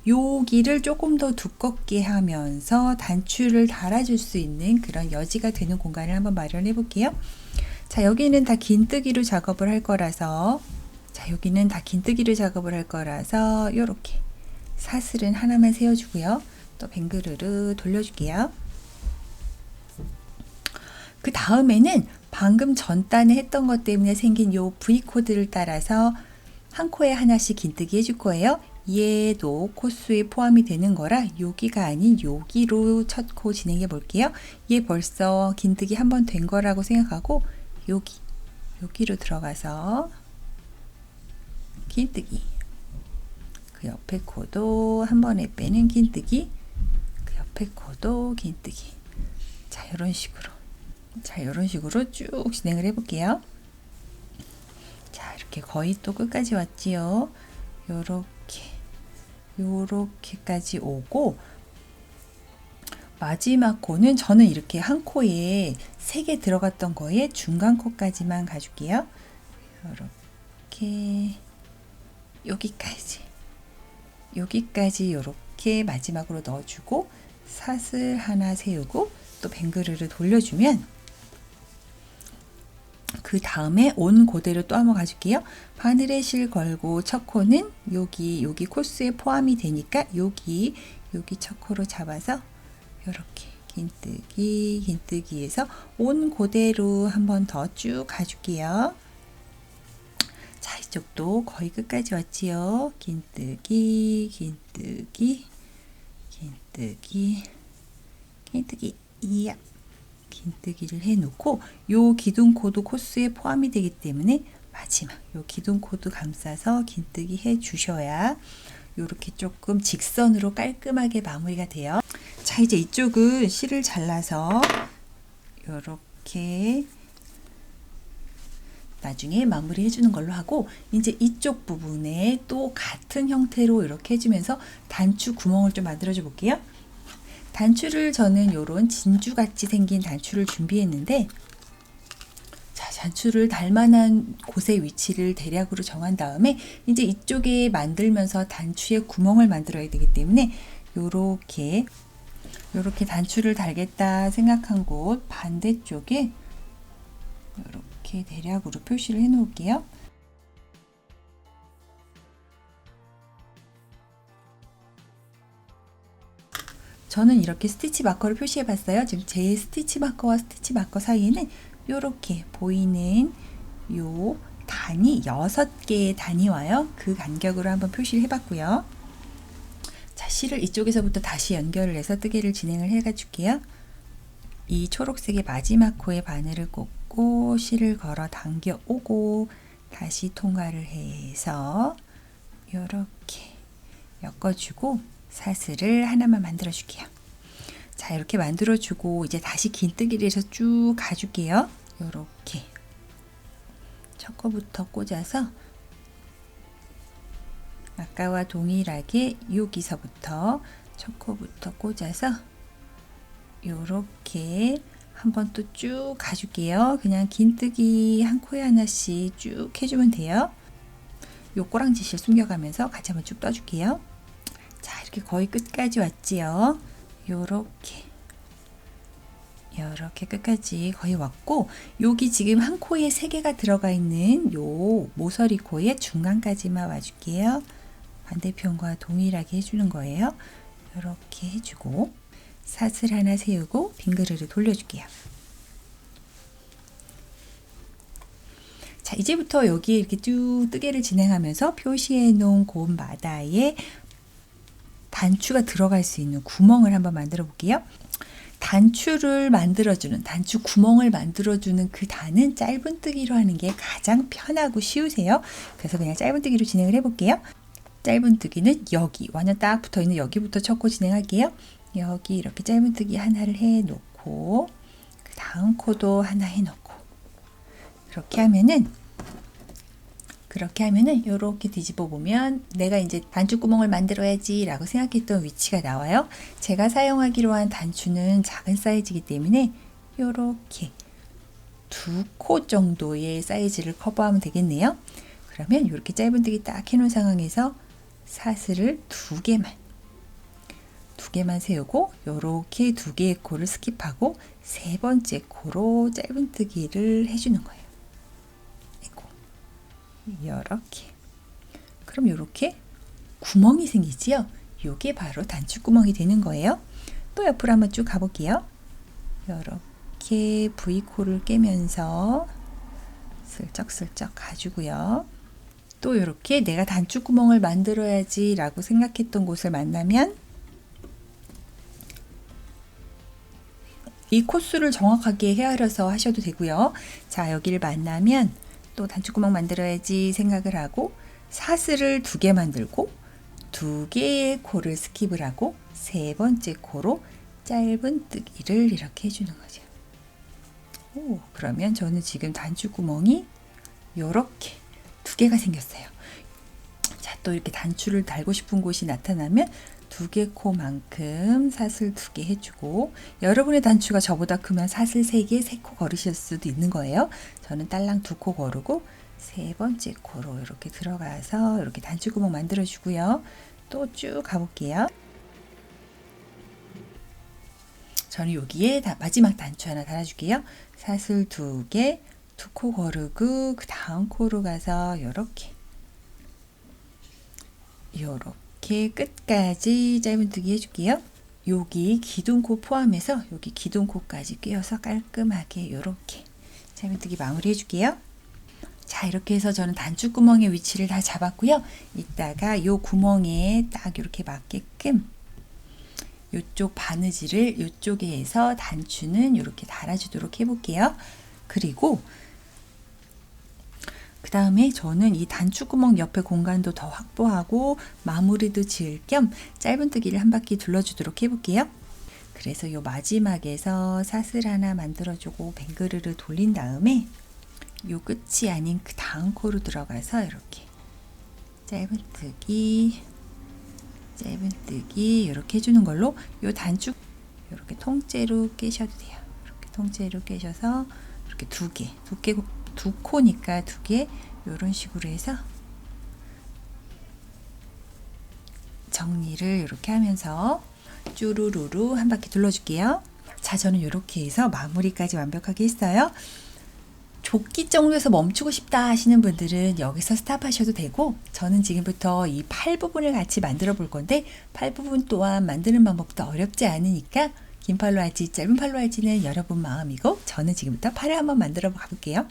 여기를 조금 더 두껍게 하면서 단추를 달아줄 수 있는 그런 여지가 되는 공간을 한번 마련해 볼게요. 자, 여기는 다 긴뜨기로 작업을 할 거라서 이렇게 사슬은 하나만 세워주고요. 또 뱅그르르 돌려줄게요. 그 다음에는 방금 전단에 했던 것 때문에 생긴 요 V코드를 따라서 한 코에 하나씩 긴뜨기 해줄 거예요. 얘도 코수에 포함이 되는 거라 여기가 아닌 여기로 첫 코 진행해 볼게요. 얘 벌써 긴뜨기 한 번 된 거라고 생각하고 여기로 들어가서 긴뜨기, 그 옆에 코도 한 번에 빼는 긴뜨기, 그 옆에 코도 긴뜨기. 자, 이런 식으로 쭉 진행을 해볼게요. 자, 이렇게 거의 또 끝까지 왔지요. 요렇게까지 오고 마지막 코는 저는 이렇게 한 코에 3개 들어갔던 거에 중간 코까지만 가줄게요. 요렇게 여기까지 이렇게 마지막으로 넣어주고 사슬 하나 세우고 또 뱅그르르 돌려주면 그 다음에 온 그대로 또 한번 가줄게요. 바늘에 실 걸고 첫 코는 여기 코스에 포함이 되니까 여기 첫 코로 잡아서 이렇게 긴뜨기에서 온 그대로 한번 더 쭉 가줄게요. 자, 이쪽도 거의 끝까지 왔지요. 긴뜨기, 이야. 긴뜨기를 해놓고 요 기둥코도 코스에 포함이 되기 때문에 마지막 요 기둥코도 감싸서 긴뜨기 해 주셔야 요렇게 조금 직선으로 깔끔하게 마무리가 돼요. 자, 이제 이쪽은 실을 잘라서 요렇게 나중에 마무리 해주는 걸로 하고, 이제 이쪽 부분에 또 같은 형태로 이렇게 해주면서 단추 구멍을 좀 만들어 줘 볼게요. 단추를 저는 요런 진주같이 생긴 단추를 준비했는데, 자, 단추를 달 만한 곳의 위치를 대략으로 정한 다음에 이제 이쪽에 만들면서 단추에 구멍을 만들어야 되기 때문에 요렇게 단추를 달겠다 생각한 곳 반대쪽에 이렇게 대략으로 표시를 해 놓을게요. 저는 이렇게 스티치 마커를 표시해 봤어요. 지금 제 스티치 마커와 스티치 마커 사이에는 이렇게 보이는 요 단이 6개의 단이 와요. 그 간격으로 한번 표시를 해 봤고요. 자, 실을 이쪽에서부터 다시 연결을 해서 뜨개를 진행을 해 가줄게요. 이 초록색의 마지막 코에 바늘을 꽂고 실을 걸어 당겨 오고 다시 통과를 해서 이렇게 엮어주고 사슬을 하나만 만들어 줄게요. 자, 이렇게 만들어 주고 이제 다시 긴뜨기를 해서 쭉 가줄게요. 이렇게 첫 코부터 꽂아서 아까와 동일하게 여기서부터 첫 코부터 꽂아서 이렇게 한번 또 쭉 가줄게요. 그냥 긴뜨기 한 코에 하나씩 쭉 해주면 돼요. 요 꼬랑지실 숨겨가면서 같이 한번 쭉 떠줄게요. 자, 이렇게 거의 끝까지 왔지요. 요렇게 끝까지 거의 왔고, 여기 지금 한 코에 3개가 들어가 있는 요 모서리 코의 중간까지만 와줄게요. 반대편과 동일하게 해주는 거예요. 이렇게 해주고 사슬 하나 세우고 빙그르르 돌려줄게요. 자, 이제부터 여기 이렇게 쭉 뜨개를 진행하면서 표시해 놓은 곳마다에 단추가 들어갈 수 있는 구멍을 한번 만들어 볼게요. 단추를 만들어주는, 단추 구멍을 만들어주는 그 단은 짧은뜨기로 하는 게 가장 편하고 쉬우세요. 그래서 그냥 짧은뜨기로 진행을 해볼게요. 짧은뜨기는 여기 완전 딱 붙어있는 여기부터 첫 코 진행할게요. 여기 이렇게 짧은뜨기 하나를 해놓고 그 다음 코도 하나 해놓고 그렇게 하면은 이렇게 뒤집어 보면 내가 이제 단추 구멍을 만들어야지 라고 생각했던 위치가 나와요. 제가 사용하기로 한 단추는 작은 사이즈이기 때문에 이렇게 2코 정도의 사이즈를 커버하면 되겠네요. 그러면 이렇게 짧은뜨기 딱 해놓은 상황에서 사슬을 2개만 세우고 이렇게 2개의 코를 스킵하고 3번째 코로 짧은뜨기를 해주는 거예요. 이렇게. 그럼 이렇게 구멍이 생기지요. 이게 바로 단추 구멍이 되는 거예요. 또 옆으로 한번 쭉 가볼게요. 이렇게 V코를 깨면서 슬쩍슬쩍 가주고요. 또 이렇게 내가 단추 구멍을 만들어야지 라고 생각했던 곳을 만나면 이 코스를 정확하게 헤아려서 하셔도 되고요. 자, 여기를 만나면 또 단추구멍 만들어야지 생각을 하고 사슬을 2개 만들고 2개의 코를 스킵을 하고 3번째 코로 짧은뜨기를 이렇게 해주는 거죠. 오, 그러면 저는 지금 단추구멍이 이렇게 2개가 생겼어요. 자, 또 이렇게 단추를 달고 싶은 곳이 나타나면 2개 코만큼 사슬 2개 해주고, 여러분의 단추가 저보다 크면 사슬 3개, 3코 걸으실 수도 있는 거예요. 저는 딸랑 2코 거르고 3번째 코로 이렇게 들어가서 이렇게 단추 구멍 만들어 주고요. 또 쭉 가볼게요. 저는 여기에 마지막 단추 하나 달아줄게요. 사슬 2개, 2코 거르고 그 다음 코로 가서 요렇게 끝까지 짧은뜨기 해줄게요. 여기 기둥코 포함해서 여기 기둥코까지 꿰어서 깔끔하게 요렇게 짧은뜨기 마무리 해줄게요. 자, 이렇게 해서 저는 단추구멍의 위치를 다 잡았고요. 이따가 요 구멍에 딱 이렇게 맞게끔 이쪽 바느질을 이쪽에 해서 단추는 이렇게 달아주도록 해볼게요. 그리고 그 다음에 저는 이 단추구멍 옆에 공간도 더 확보하고 마무리도 지을 겸 짧은뜨기를 한 바퀴 둘러주도록 해볼게요. 그래서 요 마지막에서 사슬 하나 만들어주고 뱅그르르 돌린 다음에 요 끝이 아닌 그 다음 코로 들어가서 이렇게 짧은뜨기 이렇게 해주는 걸로 요 단추 이렇게 통째로 깨셔도 돼요. 이렇게 통째로 깨셔서 이렇게 두 코니까 2개 이런 식으로 해서 정리를 이렇게 하면서 쭈루루루 한 바퀴 둘러줄게요. 자, 저는 이렇게 해서 마무리까지 완벽하게 했어요. 조끼 정도에서 멈추고 싶다 하시는 분들은 여기서 스탑하셔도 되고, 저는 지금부터 이 팔 부분을 같이 만들어 볼 건데 팔 부분 또한 만드는 방법도 어렵지 않으니까 긴 팔로 할지 짧은 팔로 할지는 여러분 마음이고, 저는 지금부터 팔을 한번 만들어 볼게요.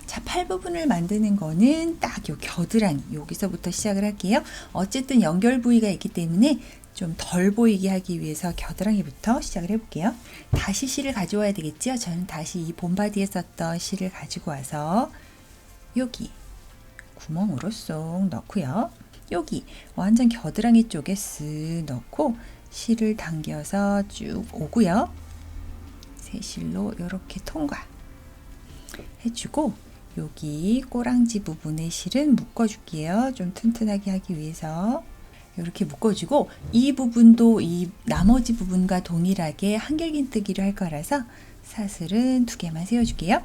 자, 팔 부분을 만드는 거는 딱 요 겨드랑이 여기서부터 시작을 할게요. 어쨌든 연결 부위가 있기 때문에 좀 덜 보이게 하기 위해서 겨드랑이부터 시작을 해볼게요. 다시 실을 가져와야 되겠죠? 저는 다시 이 봄바디에 썼던 실을 가지고 와서 여기 구멍으로 쏙 넣고요. 여기 완전 겨드랑이 쪽에 쓱 넣고 실을 당겨서 쭉 오고요. 새 실로 이렇게 통과 해주고 여기 꼬랑지 부분에 실은 묶어줄게요. 좀 튼튼하게 하기 위해서 이렇게 묶어주고, 이 부분도 이 나머지 부분과 동일하게 한길긴뜨기를 할 거라서 사슬은 2개만 세워줄게요.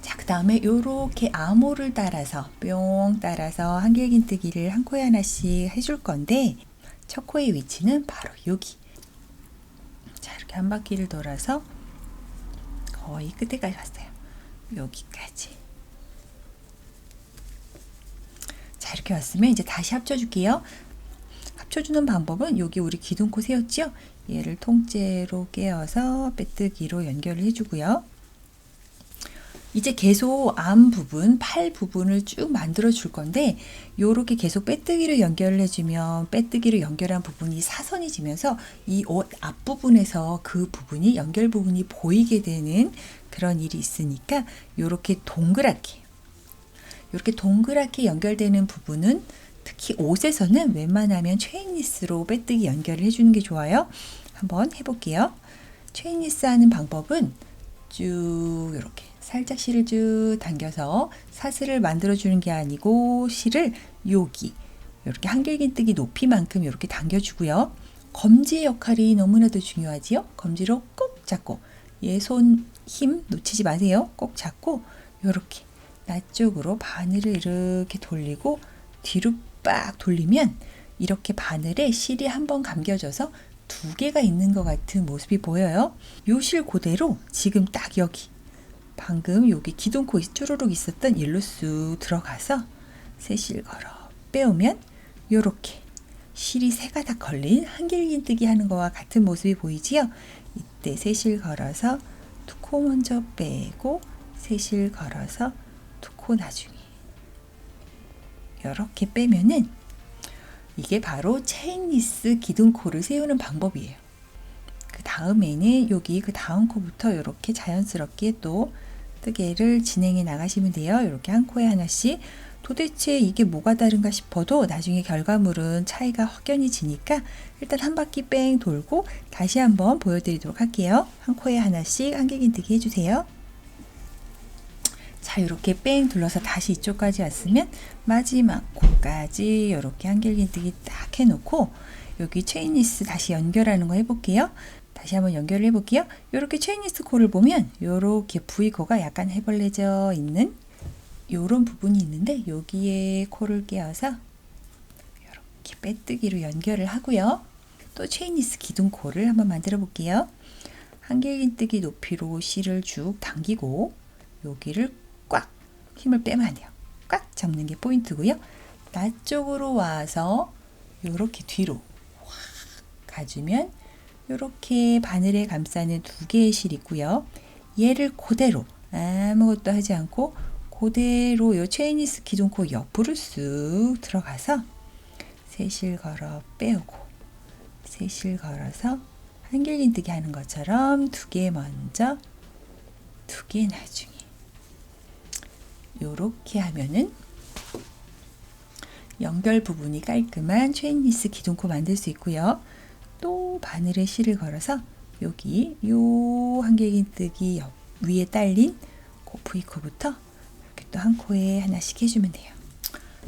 자, 그 다음에 이렇게 암호를 따라서 뿅 따라서 한길긴뜨기를 한 코에 하나씩 해줄 건데, 첫 코의 위치는 바로 여기. 자, 이렇게 한 바퀴를 돌아서 거의 끝에까지 왔어요. 여기까지. 자, 이렇게 왔으면 이제 다시 합쳐줄게요. 합쳐주는 방법은 여기 우리 기둥코 세웠죠? 얘를 통째로 깨어서 빼뜨기로 연결을 해주고요. 이제 계속 암 부분, 팔 부분을 쭉 만들어 줄 건데, 요렇게 계속 빼뜨기로 연결을 해주면 빼뜨기로 연결한 부분이 사선이 지면서 이 옷 앞부분에서 그 부분이 연결 부분이 보이게 되는 그런 일이 있으니까 요렇게 동그랗게 연결되는 부분은 특히 옷에서는 웬만하면 체인리스로 빼뜨기 연결을 해주는 게 좋아요. 한번 해볼게요. 체인리스 하는 방법은 쭉 이렇게 살짝 실을 쭉 당겨서 사슬을 만들어주는 게 아니고 실을 여기 이렇게 한길긴뜨기 높이만큼 이렇게 당겨주고요. 검지의 역할이 너무나도 중요하지요. 검지로 꼭 잡고 얘 손 힘 놓치지 마세요. 꼭 잡고 이렇게 나 쪽으로 바늘을 이렇게 돌리고 뒤로 빡 돌리면 이렇게 바늘에 실이 한번 감겨져서 2개가 있는 것 같은 모습이 보여요. 요 실 그대로 지금 딱 여기 방금 여기 기둥코 쭈루룩 있었던 일로 쑥 들어가서 새 실 걸어 빼오면 요렇게 실이 3가닥 걸린 한길긴뜨기 하는 거와 같은 모습이 보이지요. 이때 새 실 걸어서 2코 먼저 빼고 새 실 걸어서 2코 나중에 이렇게 빼면은 이게 바로 체인리스 기둥코를 세우는 방법이에요. 그 다음에는 여기 그 다음 코부터 이렇게 자연스럽게 또 뜨개를 진행해 나가시면 돼요. 이렇게 한 코에 하나씩. 도대체 이게 뭐가 다른가 싶어도 나중에 결과물은 차이가 확연히 지니까 일단 한 바퀴 뺑 돌고 다시 한번 보여드리도록 할게요. 한 코에 하나씩 한길긴뜨기 해주세요. 자, 이렇게 뺑 둘러서 다시 이쪽까지 왔으면 마지막 코까지 이렇게 한길긴뜨기 딱 해놓고 여기 체인리스 다시 연결하는 거 해볼게요. 다시 한번 연결을 해볼게요. 이렇게 체인리스 코를 보면 이렇게 V코가 약간 해벌려져 있는 이런 부분이 있는데 여기에 코를 끼워서 이렇게 빼뜨기로 연결을 하고요. 또 체인니스 기둥코를 한번 만들어 볼게요. 한길긴뜨기 높이로 실을 쭉 당기고 여기를 꽉 힘을 빼면 안 돼요. 꽉 잡는 게 포인트고요. 나 쪽으로 와서 이렇게 뒤로 확 가주면 이렇게 바늘에 감싸는 두 개의 실 있고요. 얘를 그대로 아무것도 하지 않고 그대로 이 체인니스 기둥코 옆으로 쑥 들어가서 세 실 걸어 빼오고 세 실 걸어서 한길긴뜨기 하는 것처럼 두 개 먼저 두 개 나중에 요렇게 하면은 연결 부분이 깔끔한 체인니스 기둥코 만들 수 있고요. 또 바늘에 실을 걸어서 여기 요 한길긴뜨기 옆 위에 딸린 그 V코부터 이렇게 또 한 코에 하나씩 해주면 돼요.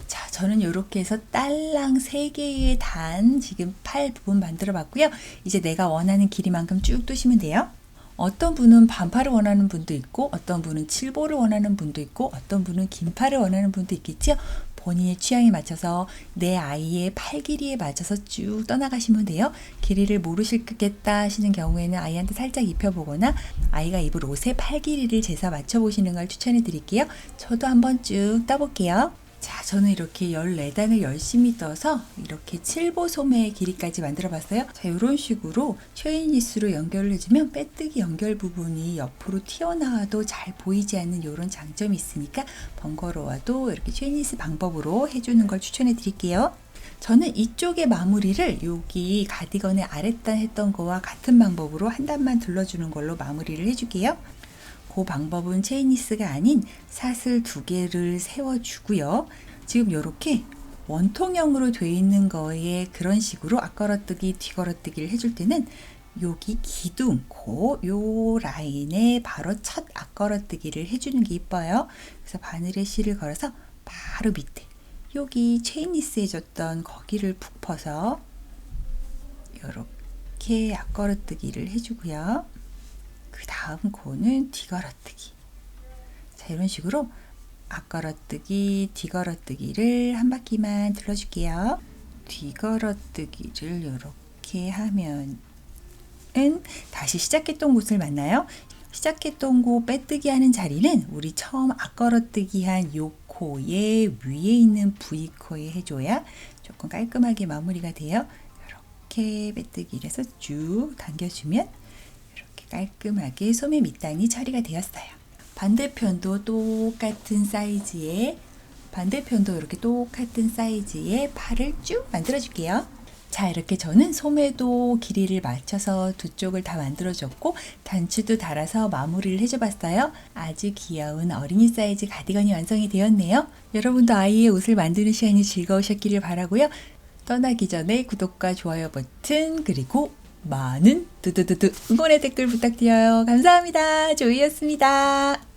자, 저는 이렇게 해서 딸랑 3개의 단 지금 팔 부분 만들어 봤고요. 이제 내가 원하는 길이만큼 쭉 뜨시면 돼요. 어떤 분은 반팔을 원하는 분도 있고 어떤 분은 7보를 원하는 분도 있고 어떤 분은 긴 팔을 원하는 분도 있겠죠. 본인의 취향에 맞춰서 내 아이의 팔 길이에 맞춰서 쭉 떠나가시면 돼요. 길이를 모르시겠다 하시는 경우에는 아이한테 살짝 입혀보거나 아이가 입을 옷의 팔 길이를 재서 맞춰보시는 걸 추천해 드릴게요. 저도 한번 쭉 떠볼게요. 자, 저는 이렇게 14단을 열심히 떠서 이렇게 7보 소매의 길이까지 만들어 봤어요. 자, 이런 식으로 체인니스로 연결을 해주면 빼뜨기 연결 부분이 옆으로 튀어나와도 잘 보이지 않는 이런 장점이 있으니까 번거로워도 이렇게 체인니스 방법으로 해주는 걸 추천해 드릴게요. 저는 이쪽의 마무리를 여기 가디건의 아랫단 했던 거와 같은 방법으로 한 단만 둘러주는 걸로 마무리를 해줄게요. 그 방법은 체인니스가 아닌 사슬 2개를 세워주고요. 지금 이렇게 원통형으로 되어 있는 거에 그런 식으로 앞걸어뜨기, 뒤걸어뜨기를 해줄 때는 여기 기둥, 요 라인에 바로 첫 앞걸어뜨기를 해주는 게 이뻐요. 그래서 바늘에 실을 걸어서 바로 밑에 여기 체인니스 해줬던 거기를 푹 퍼서 이렇게 앞걸어뜨기를 해주고요. 그 다음 코는 뒤걸어뜨기. 자, 이런 식으로 앞걸어뜨기, 뒤걸어뜨기를 한 바퀴만 둘러줄게요. 뒤걸어뜨기를 이렇게 하면은 다시 시작했던 곳을 만나요. 시작했던 곳 빼뜨기 하는 자리는 우리 처음 앞걸어뜨기 한 요 코의 위에 있는 V코에 해줘야 조금 깔끔하게 마무리가 돼요. 이렇게 빼뜨기를 해서 쭉 당겨주면 깔끔하게 소매 밑단이 처리가 되었어요. 반대편도 똑같은 사이즈의 이렇게 똑같은 사이즈의 팔을 쭉 만들어 줄게요. 자, 이렇게 저는 소매도 길이를 맞춰서 두 쪽을 다 만들어줬고 단추도 달아서 마무리를 해줘봤어요. 아주 귀여운 어린이 사이즈 가디건이 완성이 되었네요. 여러분도 아이의 옷을 만드는 시간이 즐거우셨기를 바라고요. 떠나기 전에 구독과 좋아요 버튼 그리고 많은 응원의 댓글 부탁드려요. 감사합니다. 조이였습니다.